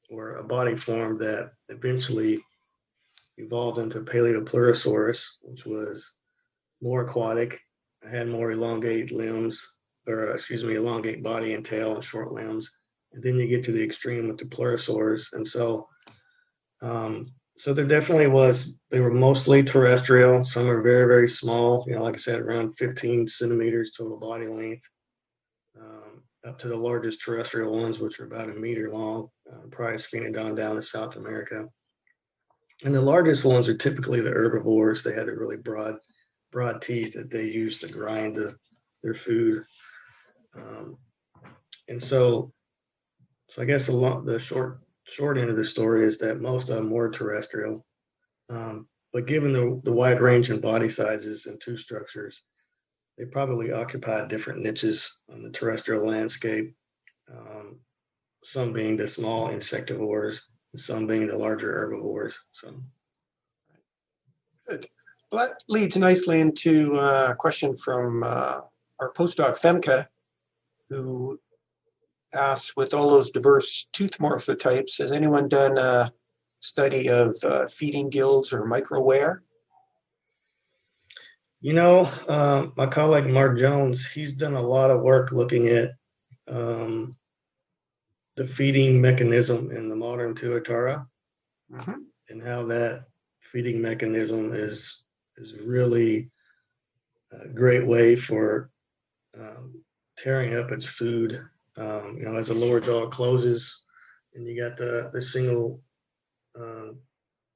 or a body form that eventually evolved into Paleopleurosaurus, which was more aquatic, had more elongate limbs, or excuse me, elongate body and tail and short limbs. And then you get to the extreme with the pleurosaurs. And so there definitely was, they were mostly terrestrial. Some are very, very small, like I said, around 15 centimeters total body length, up to the largest terrestrial ones, which are about a meter long, probably Sphenodon down in South America. And the largest ones are typically the herbivores. They had the really broad teeth that they used to grind their food. And so I guess the short end of the story is that most of them were terrestrial. But given the wide range in body sizes and tooth structures, they probably occupied different niches on the terrestrial landscape, some being the small insectivores and some being the larger herbivores. So, good. Well, that leads nicely into a question from our postdoc Femke, who asks, with all those diverse tooth morphotypes, has anyone done a study of feeding gills or microwear? My colleague Mark Jones, he's done a lot of work looking at the feeding mechanism in the modern Tuatara, and how that feeding mechanism is really a great way for tearing up its food. As the lower jaw closes and you got the single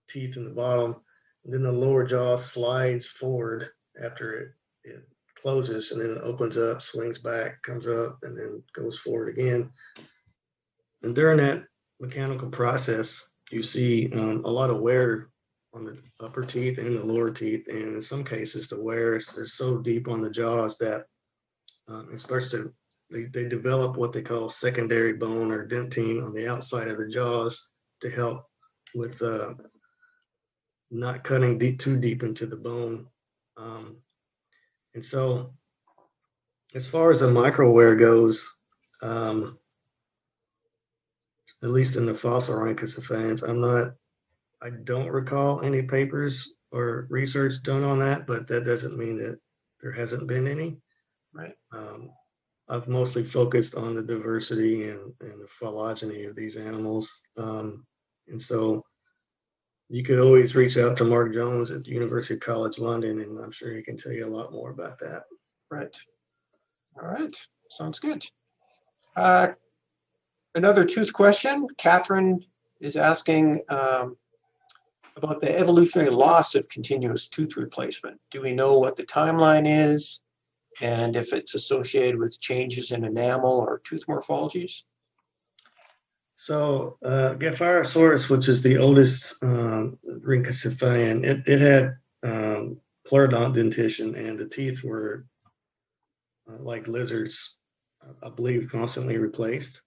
teeth in the bottom, and then the lower jaw slides forward after it closes, and then it opens up, swings back, comes up, and then goes forward again. And during that mechanical process, you see a lot of wear on the upper teeth and the lower teeth, and in some cases the wear is so deep on the jaws that it starts to they develop what they call secondary bone or dentine on the outside of the jaws to help with not cutting too deep into the bone. And so as far as the microwear goes, at least in the fossil rhynchocephalians, I don't recall any papers or research done on that, but that doesn't mean that there hasn't been any. Right. I've mostly focused on the diversity and the phylogeny of these animals. And so you could always reach out to Mark Jones at the University College London, and I'm sure he can tell you a lot more about that. Right. All right. Sounds good. Another tooth question. Catherine is asking about the evolutionary loss of continuous tooth replacement. Do we know what the timeline is, and if it's associated with changes in enamel or tooth morphologies? So Gephyrosaurus, which is the oldest rhynchocephalian, it had pleurodont dentition, and the teeth were like lizards, I believe, constantly replaced.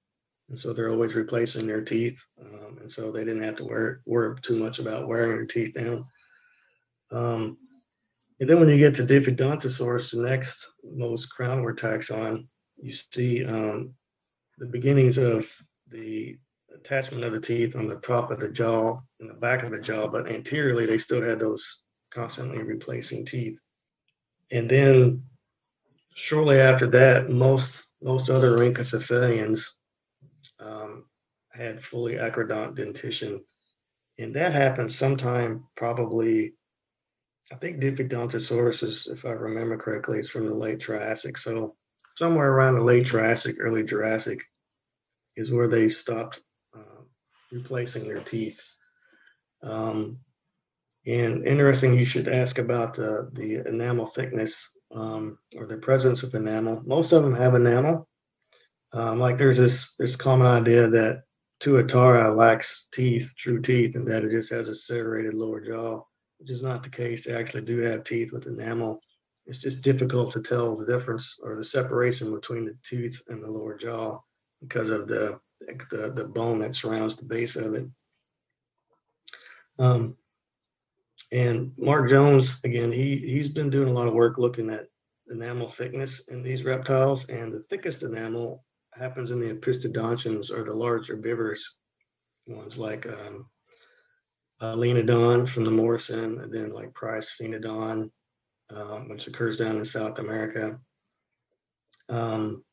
And so they're always replacing their teeth. And so they didn't have to worry too much about wearing their teeth down. And then when you get to Diffidontosaurus, the next most crownward taxon, you see the beginnings of the attachment of the teeth on the top of the jaw and the back of the jaw, but anteriorly they still had those constantly replacing teeth. And then shortly after that, most other rhynchocephalians had fully acrodont dentition, and that happened sometime probably, I think Diffidontosaurus is, if I remember correctly, is from the late Triassic. So somewhere around the late Triassic, early Jurassic is where they stopped replacing their teeth. And interesting, you should ask about the enamel thickness or the presence of enamel. Most of them have enamel. Like there's this common idea that Tuatara lacks teeth, true teeth, and that it just has a serrated lower jaw, which is not the case. They actually do have teeth with enamel. It's just difficult to tell the difference or the separation between the tooth and the lower jaw because of the bone that surrounds the base of it. And Mark Jones, again, he's been doing a lot of work looking at enamel thickness in these reptiles, and the thickest enamel happens in the opisthodontians, or the large herbivorous ones, like Phenodon from the Morrison, and then like Price Sphenodon, which occurs down in South America. And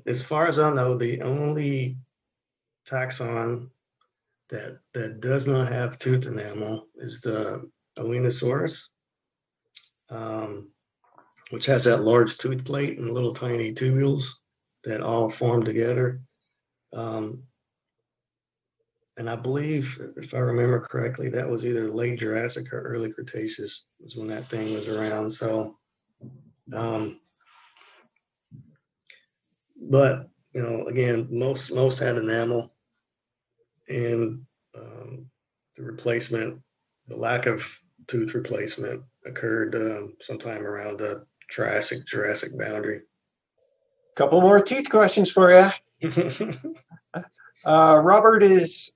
as far as I know, the only taxon that does not have tooth enamel is the Oenosaurus, which has that large tooth plate and little tiny tubules that all form together. And I believe, if I remember correctly, that was either late Jurassic or early Cretaceous was when that thing was around. So, but again, most had enamel, and the lack of tooth replacement occurred sometime around the Jurassic boundary. Couple more teeth questions for you. Robert is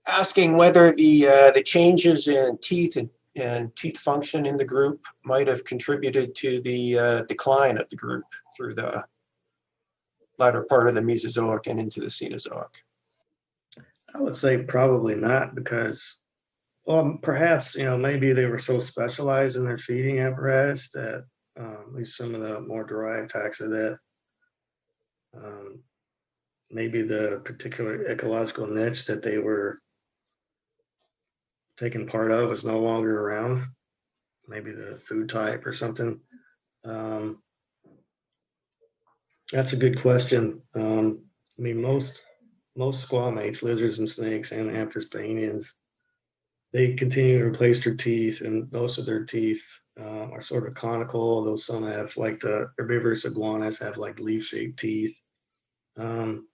asking whether the changes in teeth and teeth function in the group might have contributed to the decline of the group through the latter part of the Mesozoic and into the Cenozoic. I would say probably not, because, well, perhaps, maybe they were so specialized in their feeding apparatus that at least some of the more derived taxa that maybe the particular ecological niche that they were taking part of was no longer around, maybe the food type or something. That's a good question. I mean, most squamates, lizards and snakes, and amphisbaenians, they continue to replace their teeth, and most of their teeth are sort of conical, although some have, like the herbivorous iguanas, have like leaf-shaped teeth. And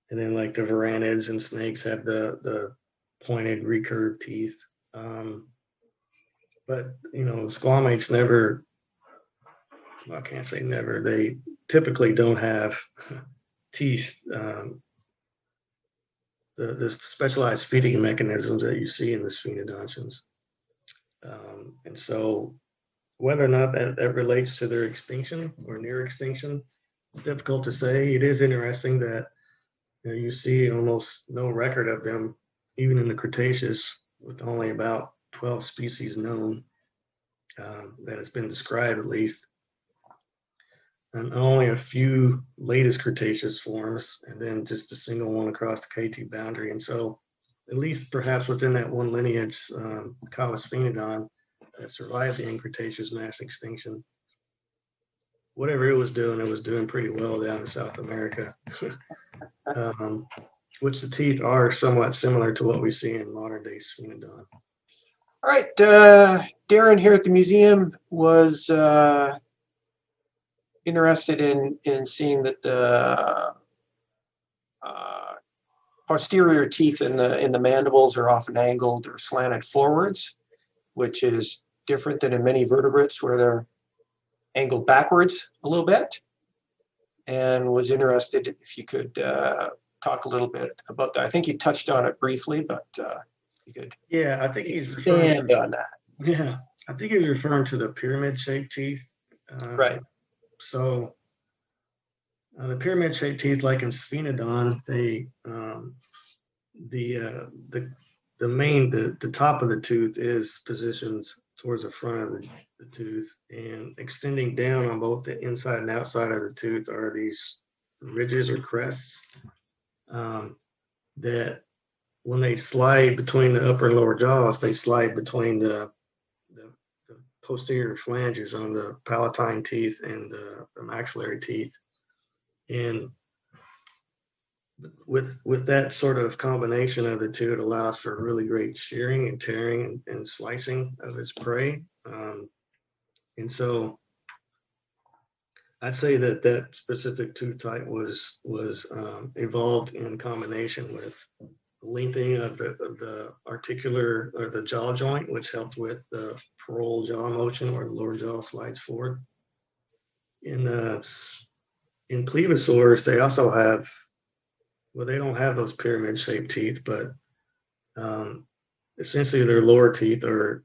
then like the varanids and snakes have the pointed recurved teeth. But squamates never, well, I can't say never, they typically don't have teeth, the specialized feeding mechanisms that you see in the Sphenodontians. And so whether or not that relates to their extinction or near extinction, it's difficult to say. It is interesting that you see almost no record of them, even in the Cretaceous, with only about 12 species known that has been described, at least, and only a few latest Cretaceous forms, and then just a single one across the KT boundary. And so, at least perhaps within that one lineage, Sphenodon, that survived the Cretaceous mass extinction, whatever it was doing pretty well down in South America, which the teeth are somewhat similar to what we see in modern day Sphenodon. All right, Darren here at the museum was interested in seeing that the posterior teeth in the mandibles are often angled or slanted forwards, which is different than in many vertebrates where they're angled backwards a little bit, and was interested if you could talk a little bit about that. I think you touched on it briefly, but you could. Yeah, I think he's expand on that. Yeah, I think he was referring to the pyramid-shaped teeth. Right. So the pyramid-shaped teeth, like in Sphenodon, they the top of the tooth is positioned towards the front of the tooth, and extending down on both the inside and outside of the tooth are these ridges or crests that, when they slide between the upper and lower jaws, they slide between the posterior phalanges on the palatine teeth and the maxillary teeth. And with that sort of combination of the two, it allows for really great shearing and tearing and slicing of its prey. And so I'd say that that specific tooth type was evolved in combination with lengthening of the articular or the jaw joint, which helped with the parole jaw motion where the lower jaw slides forward. In plesiosaurs, they also have, well, they don't have those pyramid-shaped teeth, but essentially their lower teeth are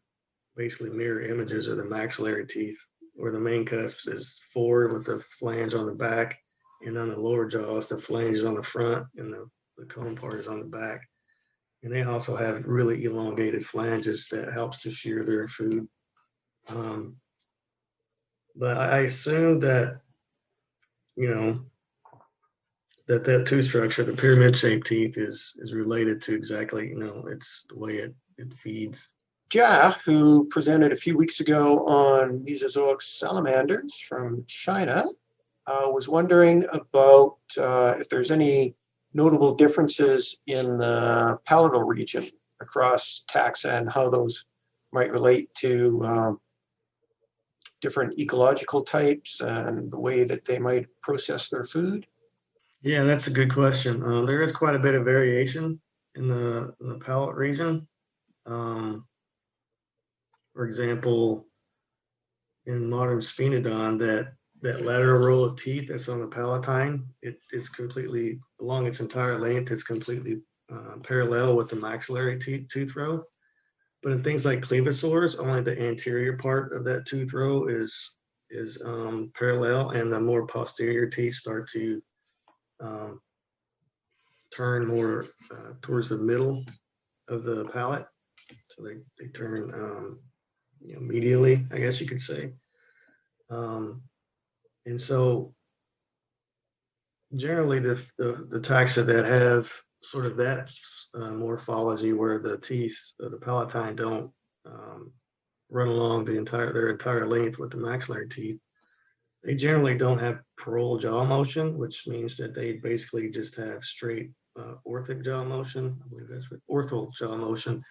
basically mirror images of the maxillary teeth, where the main cusp is forward with the flange on the back, and on the lower jaws, the flange is on the front, and the cone part is on the back. And they also have really elongated flanges that helps to shear their food. But I assume that, that tooth structure, the pyramid-shaped teeth, is related to exactly, it's the way it feeds. Jia, who presented a few weeks ago on Mesozoic salamanders from China, was wondering about if there's any notable differences in the palatal region across taxa and how those might relate to different ecological types and the way that they might process their food. Yeah, that's a good question. There is quite a bit of variation in the palate region. For example, in modern Sphenodon, that lateral row of teeth that's on the palatine, it is completely, along its entire length, it's completely parallel with the maxillary tooth row. But in things like clevosaurs, only the anterior part of that tooth row is parallel, and the more posterior teeth start to turn more towards the middle of the palate. So they turn medially, I guess you could say. And so generally the taxa that have sort of that morphology where the teeth of the palatine don't run along their entire length with the maxillary teeth, they generally don't have parole jaw motion, which means that they basically just have straight orthic jaw motion. I believe that's what orthal jaw motion,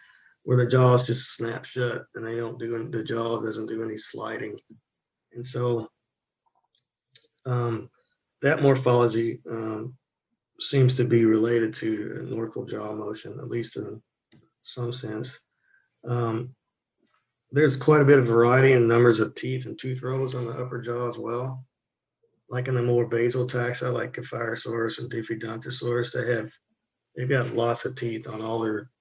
where the jaws just snap shut and they don't do the jaw doesn't do any sliding. And so that morphology seems to be related to an orthal jaw motion, at least in some sense. There's quite a bit of variety in numbers of teeth and tooth rows on the upper jaw as well. Like in the more basal taxa, like Caphyrosaurus and Diffidontosaurus, they've got lots of teeth on all their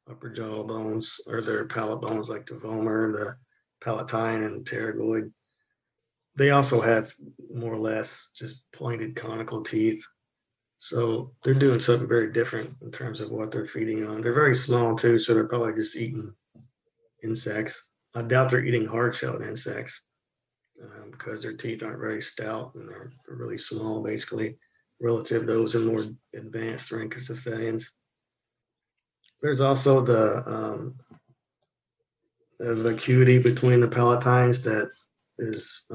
upper jaw bones or their palate bones, like the vomer, the palatine, and pterygoid. They also have more or less just pointed conical teeth. So they're doing something very different in terms of what they're feeding on. They're very small too, so they're probably just eating insects. I doubt they're eating hard-shelled insects because their teeth aren't very stout and they're really small, basically, relative to those in more advanced rhynchocephalians. There's also the acuity between the palatines that is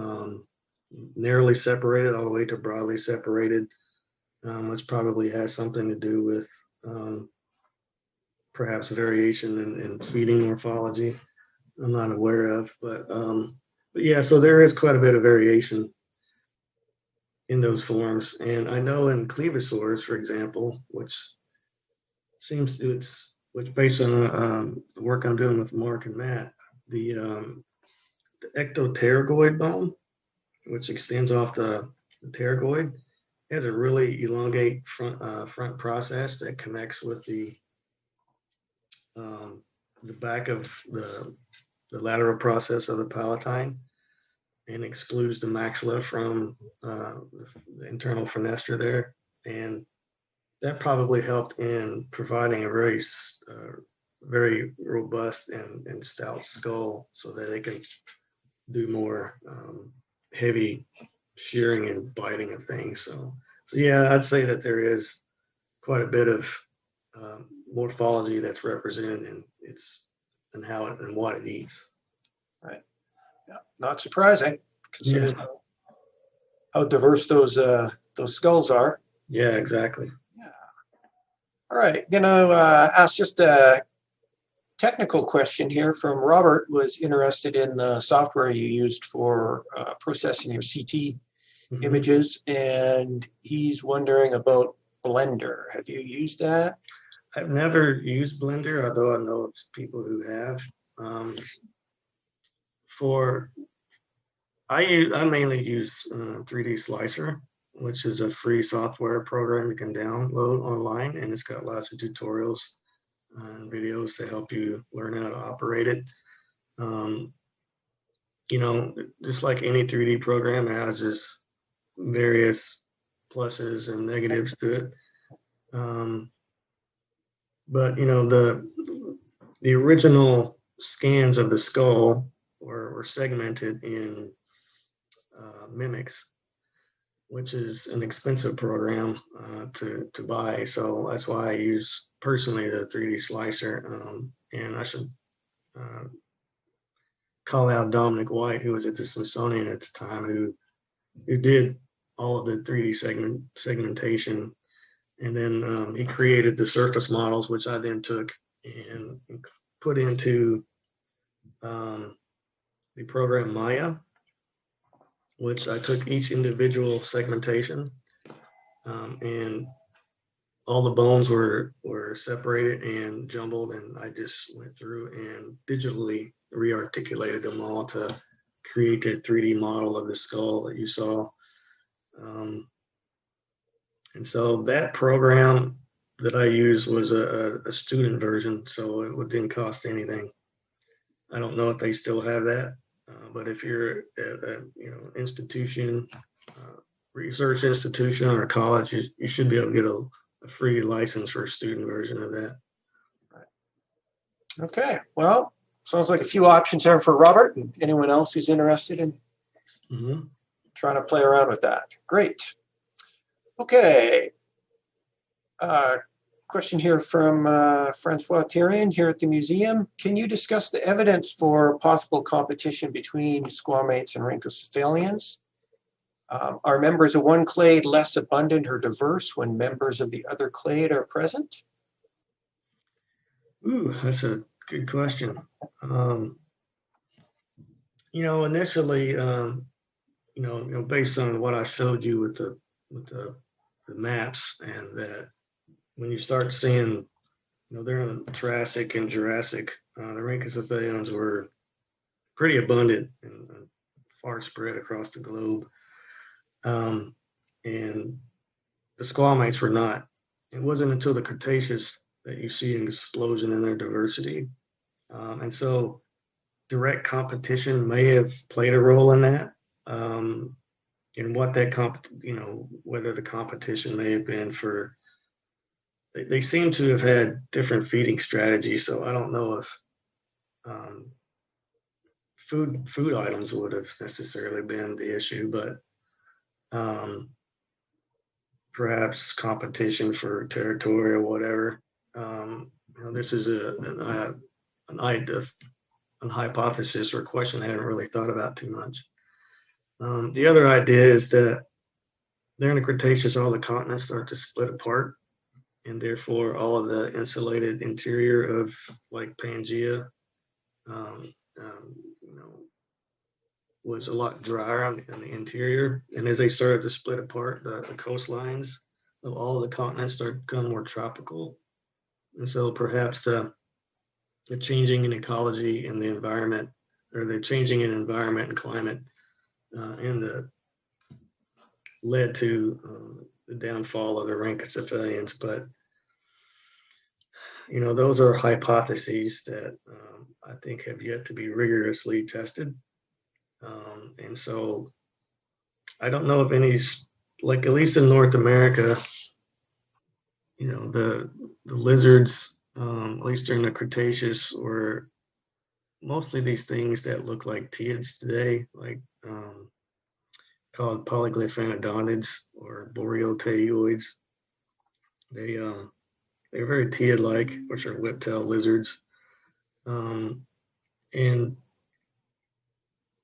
narrowly separated all the way to broadly separated, which probably has something to do with perhaps variation in feeding morphology. I'm not aware of, but yeah, so there is quite a bit of variation in those forms. And I know in clevosaurs, for example, which based on the work I'm doing with Mark and Matt, the ectopterygoid bone, which extends off the pterygoid, has a really elongate front process that connects with the back of the lateral process of the palatine and excludes the maxilla from the internal fenestra there. And that probably helped in providing a very robust and stout skull so that it can do more heavy shearing and biting of things. So yeah, I'd say that there is quite a bit of morphology that's represented in how it and what it eats. Right. Yeah. Not surprising, considering how diverse those skulls are. Yeah, exactly. Yeah. All right, ask just a technical question here from Robert, was interested in the software you used for processing your CT images, and he's wondering about Blender. Have you used that? I've never used Blender, although I know of people who have. I mainly use 3D Slicer, which is a free software program you can download online, and it's got lots of tutorials and videos to help you learn how to operate it. Just like any 3D program, it has its various pluses and negatives to it. But the original scans of the skull were segmented in Mimics, which is an expensive program to buy. So that's why I use personally the 3D Slicer. And I should call out Dominic White, who was at the Smithsonian at the time, who did all of the 3D segmentation. And then he created the surface models, which I then took and put into the program Maya, which I took each individual segmentation, and all the bones were separated and jumbled, and I just went through and digitally rearticulated them all to create a 3D model of the skull that you saw. And so that program that I used was a student version, so it didn't cost anything. I don't know if they still have that, but if you're at an institution, research institution or a college, you should be able to get a free license for a student version of that. Okay, well, sounds like a few options there for Robert and anyone else who's interested in trying to play around with that. Great. Okay. Question here from Francois Thierien here at the museum. Can you discuss the evidence for possible competition between squamates and rhynchocephalians? Are members of one clade less abundant or diverse when members of the other clade are present? Ooh, that's a good question. Initially, based on what I showed you with the maps, and that when you start seeing, they're in the Triassic and Jurassic, the rhynchocephalians were pretty abundant and far spread across the globe. And the squamates were not. It wasn't until the Cretaceous that you see an explosion in their diversity. And so direct competition may have played a role in that. And what that whether the competition may have been for, they seem to have had different feeding strategies. So I don't know if food items would have necessarily been the issue, but perhaps competition for territory or whatever. This is an hypothesis or a question I haven't really thought about too much. The other idea is that during the Cretaceous, all the continents start to split apart, and therefore all of the insulated interior of like Pangaea, was a lot drier on the interior. And as they started to split apart, the coastlines of all of the continents started becoming more tropical. And so perhaps the changing in ecology and the environment, or the changing in environment and climate, led to the downfall of the rhynchocephalians. But those are hypotheses that I think have yet to be rigorously tested. And so I don't know if any, like at least in North America, the lizards, at least during the Cretaceous, were mostly these things that look like teaids today, like called polyglyphanodontids or boreoteioids. They're very teaid-like, which are whiptail lizards. And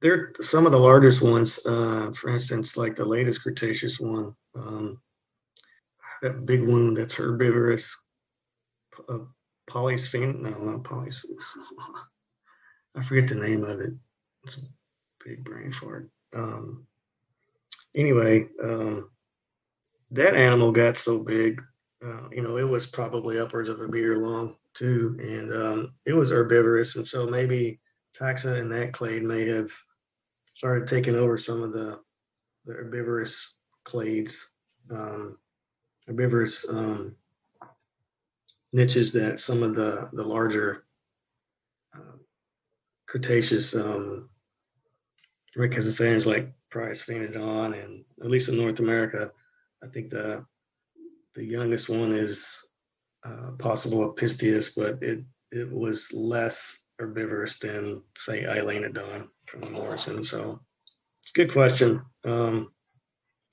they're some of the largest ones. For instance, like the latest Cretaceous one, that big one that's herbivorous, Polysphen, no, not polysphen. I forget the name of it. It's a big brain fart. Anyway, that animal got so big, it was probably upwards of a meter long too, and it was herbivorous, and so maybe taxa and that clade may have started taking over some of the herbivorous clades, herbivorous niches that some of the larger Cretaceous rhynchocephalians like prize Sphenodon, and at least in North America, I think the youngest one is possible Pistius, but it was less herbivorous than, say, Eilonodon from the Morrison. So it's a good question. Haven't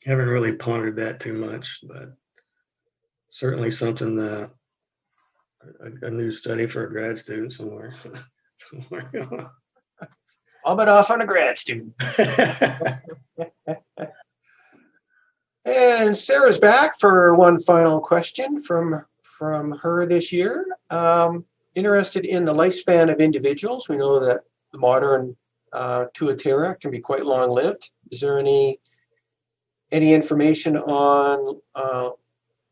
really pondered that too much, but certainly something a new study for a grad student somewhere. I'll bet off on a grad student. And Sarah's back for one final question from her this year. Interested in the lifespan of individuals. We know that the modern Tuatara can be quite long-lived. Is there any information on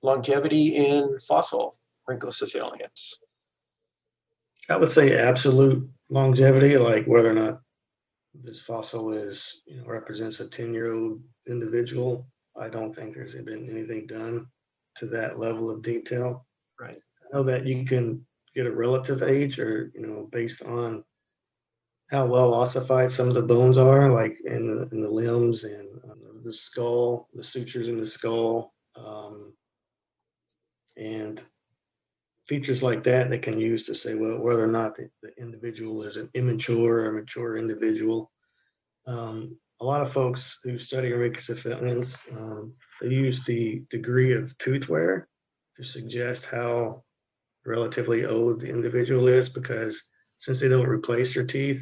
longevity in fossil rhynchocephalians? I would say absolute longevity, like whether or not this fossil is, represents a 10-year-old individual. I don't think there's been anything done to that level of detail. Right. I know that you can get a relative age, or based on how well ossified some of the bones are, like in the limbs and the skull, the sutures in the skull, and features like that they can use to say, well, whether or not the individual is an immature or mature individual. A lot of folks who study rhynchocephalians, they use the degree of tooth wear to suggest how relatively old the individual is, because since they don't replace their teeth,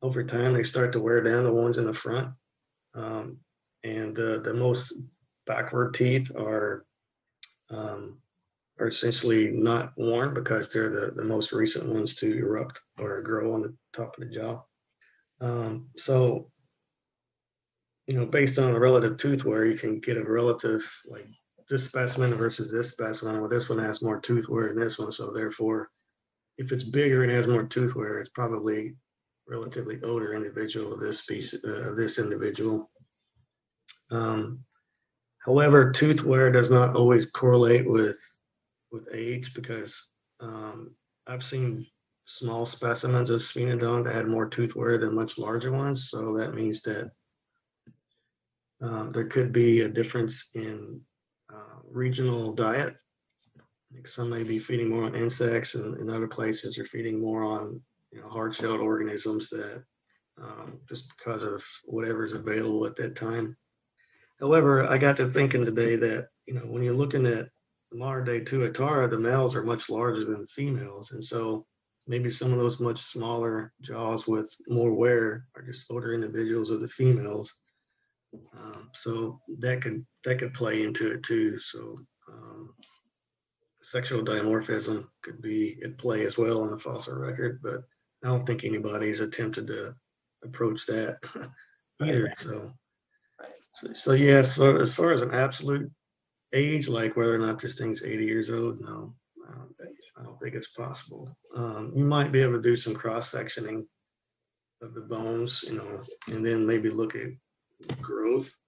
over time they start to wear down the ones in the front. And the most backward teeth are essentially not worn because they're the most recent ones to erupt or grow on the top of the jaw. So, based on the relative tooth wear, you can get a relative, like this specimen versus this specimen. Well, this one has more tooth wear than this one, so therefore, if it's bigger and has more tooth wear, it's probably relatively older individual of this species, of this individual. However, tooth wear does not always correlate with age, because I've seen small specimens of Sphenodon that had more tooth wear than much larger ones. So that means that there could be a difference in regional diet. Like some may be feeding more on insects, and in other places are feeding more on hard-shelled organisms that just because of whatever's available at that time. However, I got to thinking today that when you're looking at modern day Tuatara, the males are much larger than females, and so maybe some of those much smaller jaws with more wear are just older individuals of the females. So that could play into it too. So sexual dimorphism could be at play as well in the fossil record, but I don't think anybody's attempted to approach that either. So yeah, so as far as an absolute age, like whether or not this thing's 80 years old, no, I don't think it's possible. You might be able to do some cross-sectioning of the bones, and then maybe look at growth,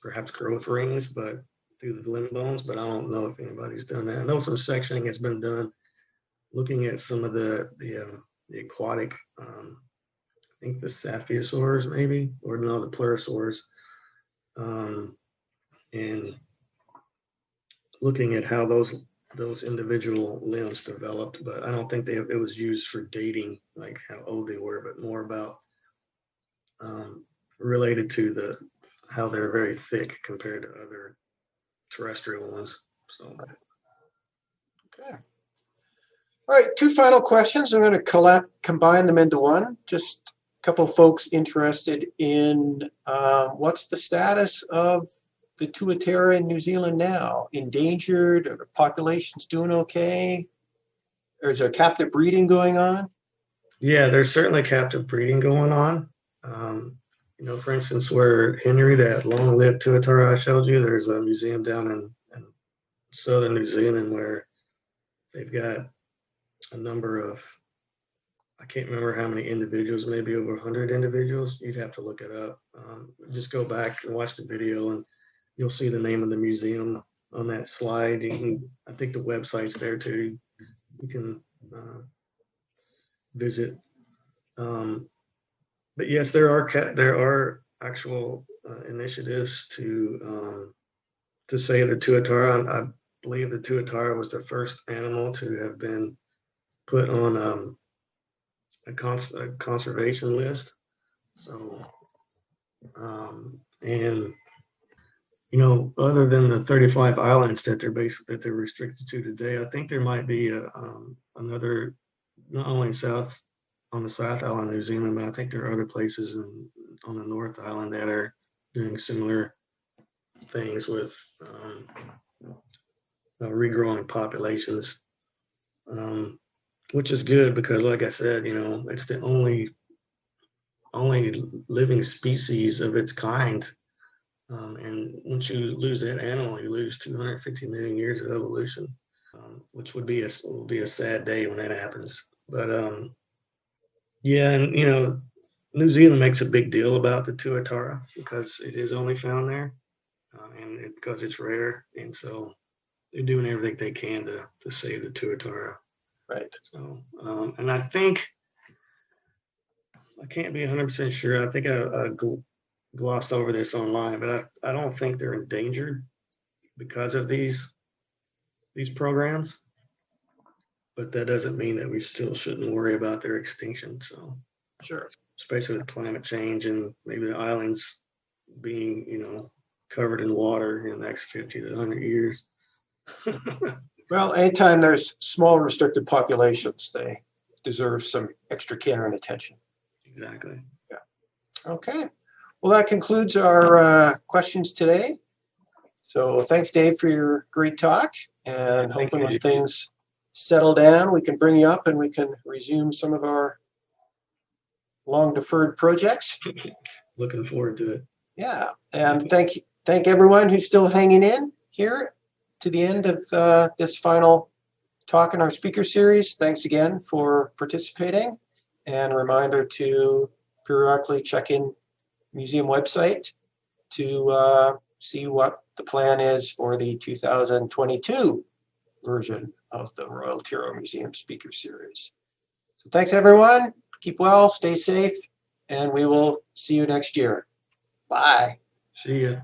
perhaps growth rings, but through the limb bones, but I don't know if anybody's done that. I know some sectioning has been done looking at some of the aquatic, I think the Saphiosaurs maybe, or no, the Pleurosaurs, and looking at how those individual limbs developed, but I don't think it was used for dating, like how old they were, but more about related to how they're very thick compared to other terrestrial ones. So, okay. All right, two final questions. I'm going to combine them into one. Just a couple of folks interested in what's the status of the Tuatara in New Zealand now? Endangered? Are the populations doing okay? Or is there captive breeding going on? Yeah, there's certainly captive breeding going on. For instance, where Henry, that long-lived Tuatara I showed you, there's a museum down in southern New Zealand where they've got a number of, I can't remember how many individuals, maybe over 100 individuals. You'd have to look it up. Just go back and watch the video and you'll see the name of the museum on that slide. I think the website's there too. You can visit. But yes, there are actual initiatives to save the Tuatara. I believe the Tuatara was the first animal to have been put on a conservation list. So, other than the 35 islands that they're restricted to today, I think there might be another, not only on the South Island, New Zealand, but I think there are other places on the North Island that are doing similar things with regrowing populations, which is good because, like I said, it's the only living species of its kind. And once you lose that animal, you lose 250 million years of evolution, which will be a sad day when that happens. But yeah, and New Zealand makes a big deal about the Tuatara because it is only found there, and because it's rare, and so they're doing everything they can to save the Tuatara. Right. So, and I think, I can't be 100% sure. I think I glossed over this online, but I don't think they're endangered because of these programs. But that doesn't mean that we still shouldn't worry about their extinction. So, Sure. Especially with climate change and maybe the islands being, covered in water in the next 50 to 100 years. Well, anytime there's small restricted populations, they deserve some extra care and attention. Exactly. Yeah. Okay. Well, that concludes our questions today. So thanks, Dave, for your great talk. And hoping when things settle down, we can bring you up and we can resume some of our long deferred projects. Looking forward to it. Yeah. And thank everyone who's still hanging in here to the end of this final talk in our speaker series. Thanks again for participating. And a reminder to periodically check in museum website to see what the plan is for the 2022 version of the Royal Tyrrell Museum Speaker Series. So thanks, everyone. Keep well, stay safe, and we will see you next year. Bye. See ya.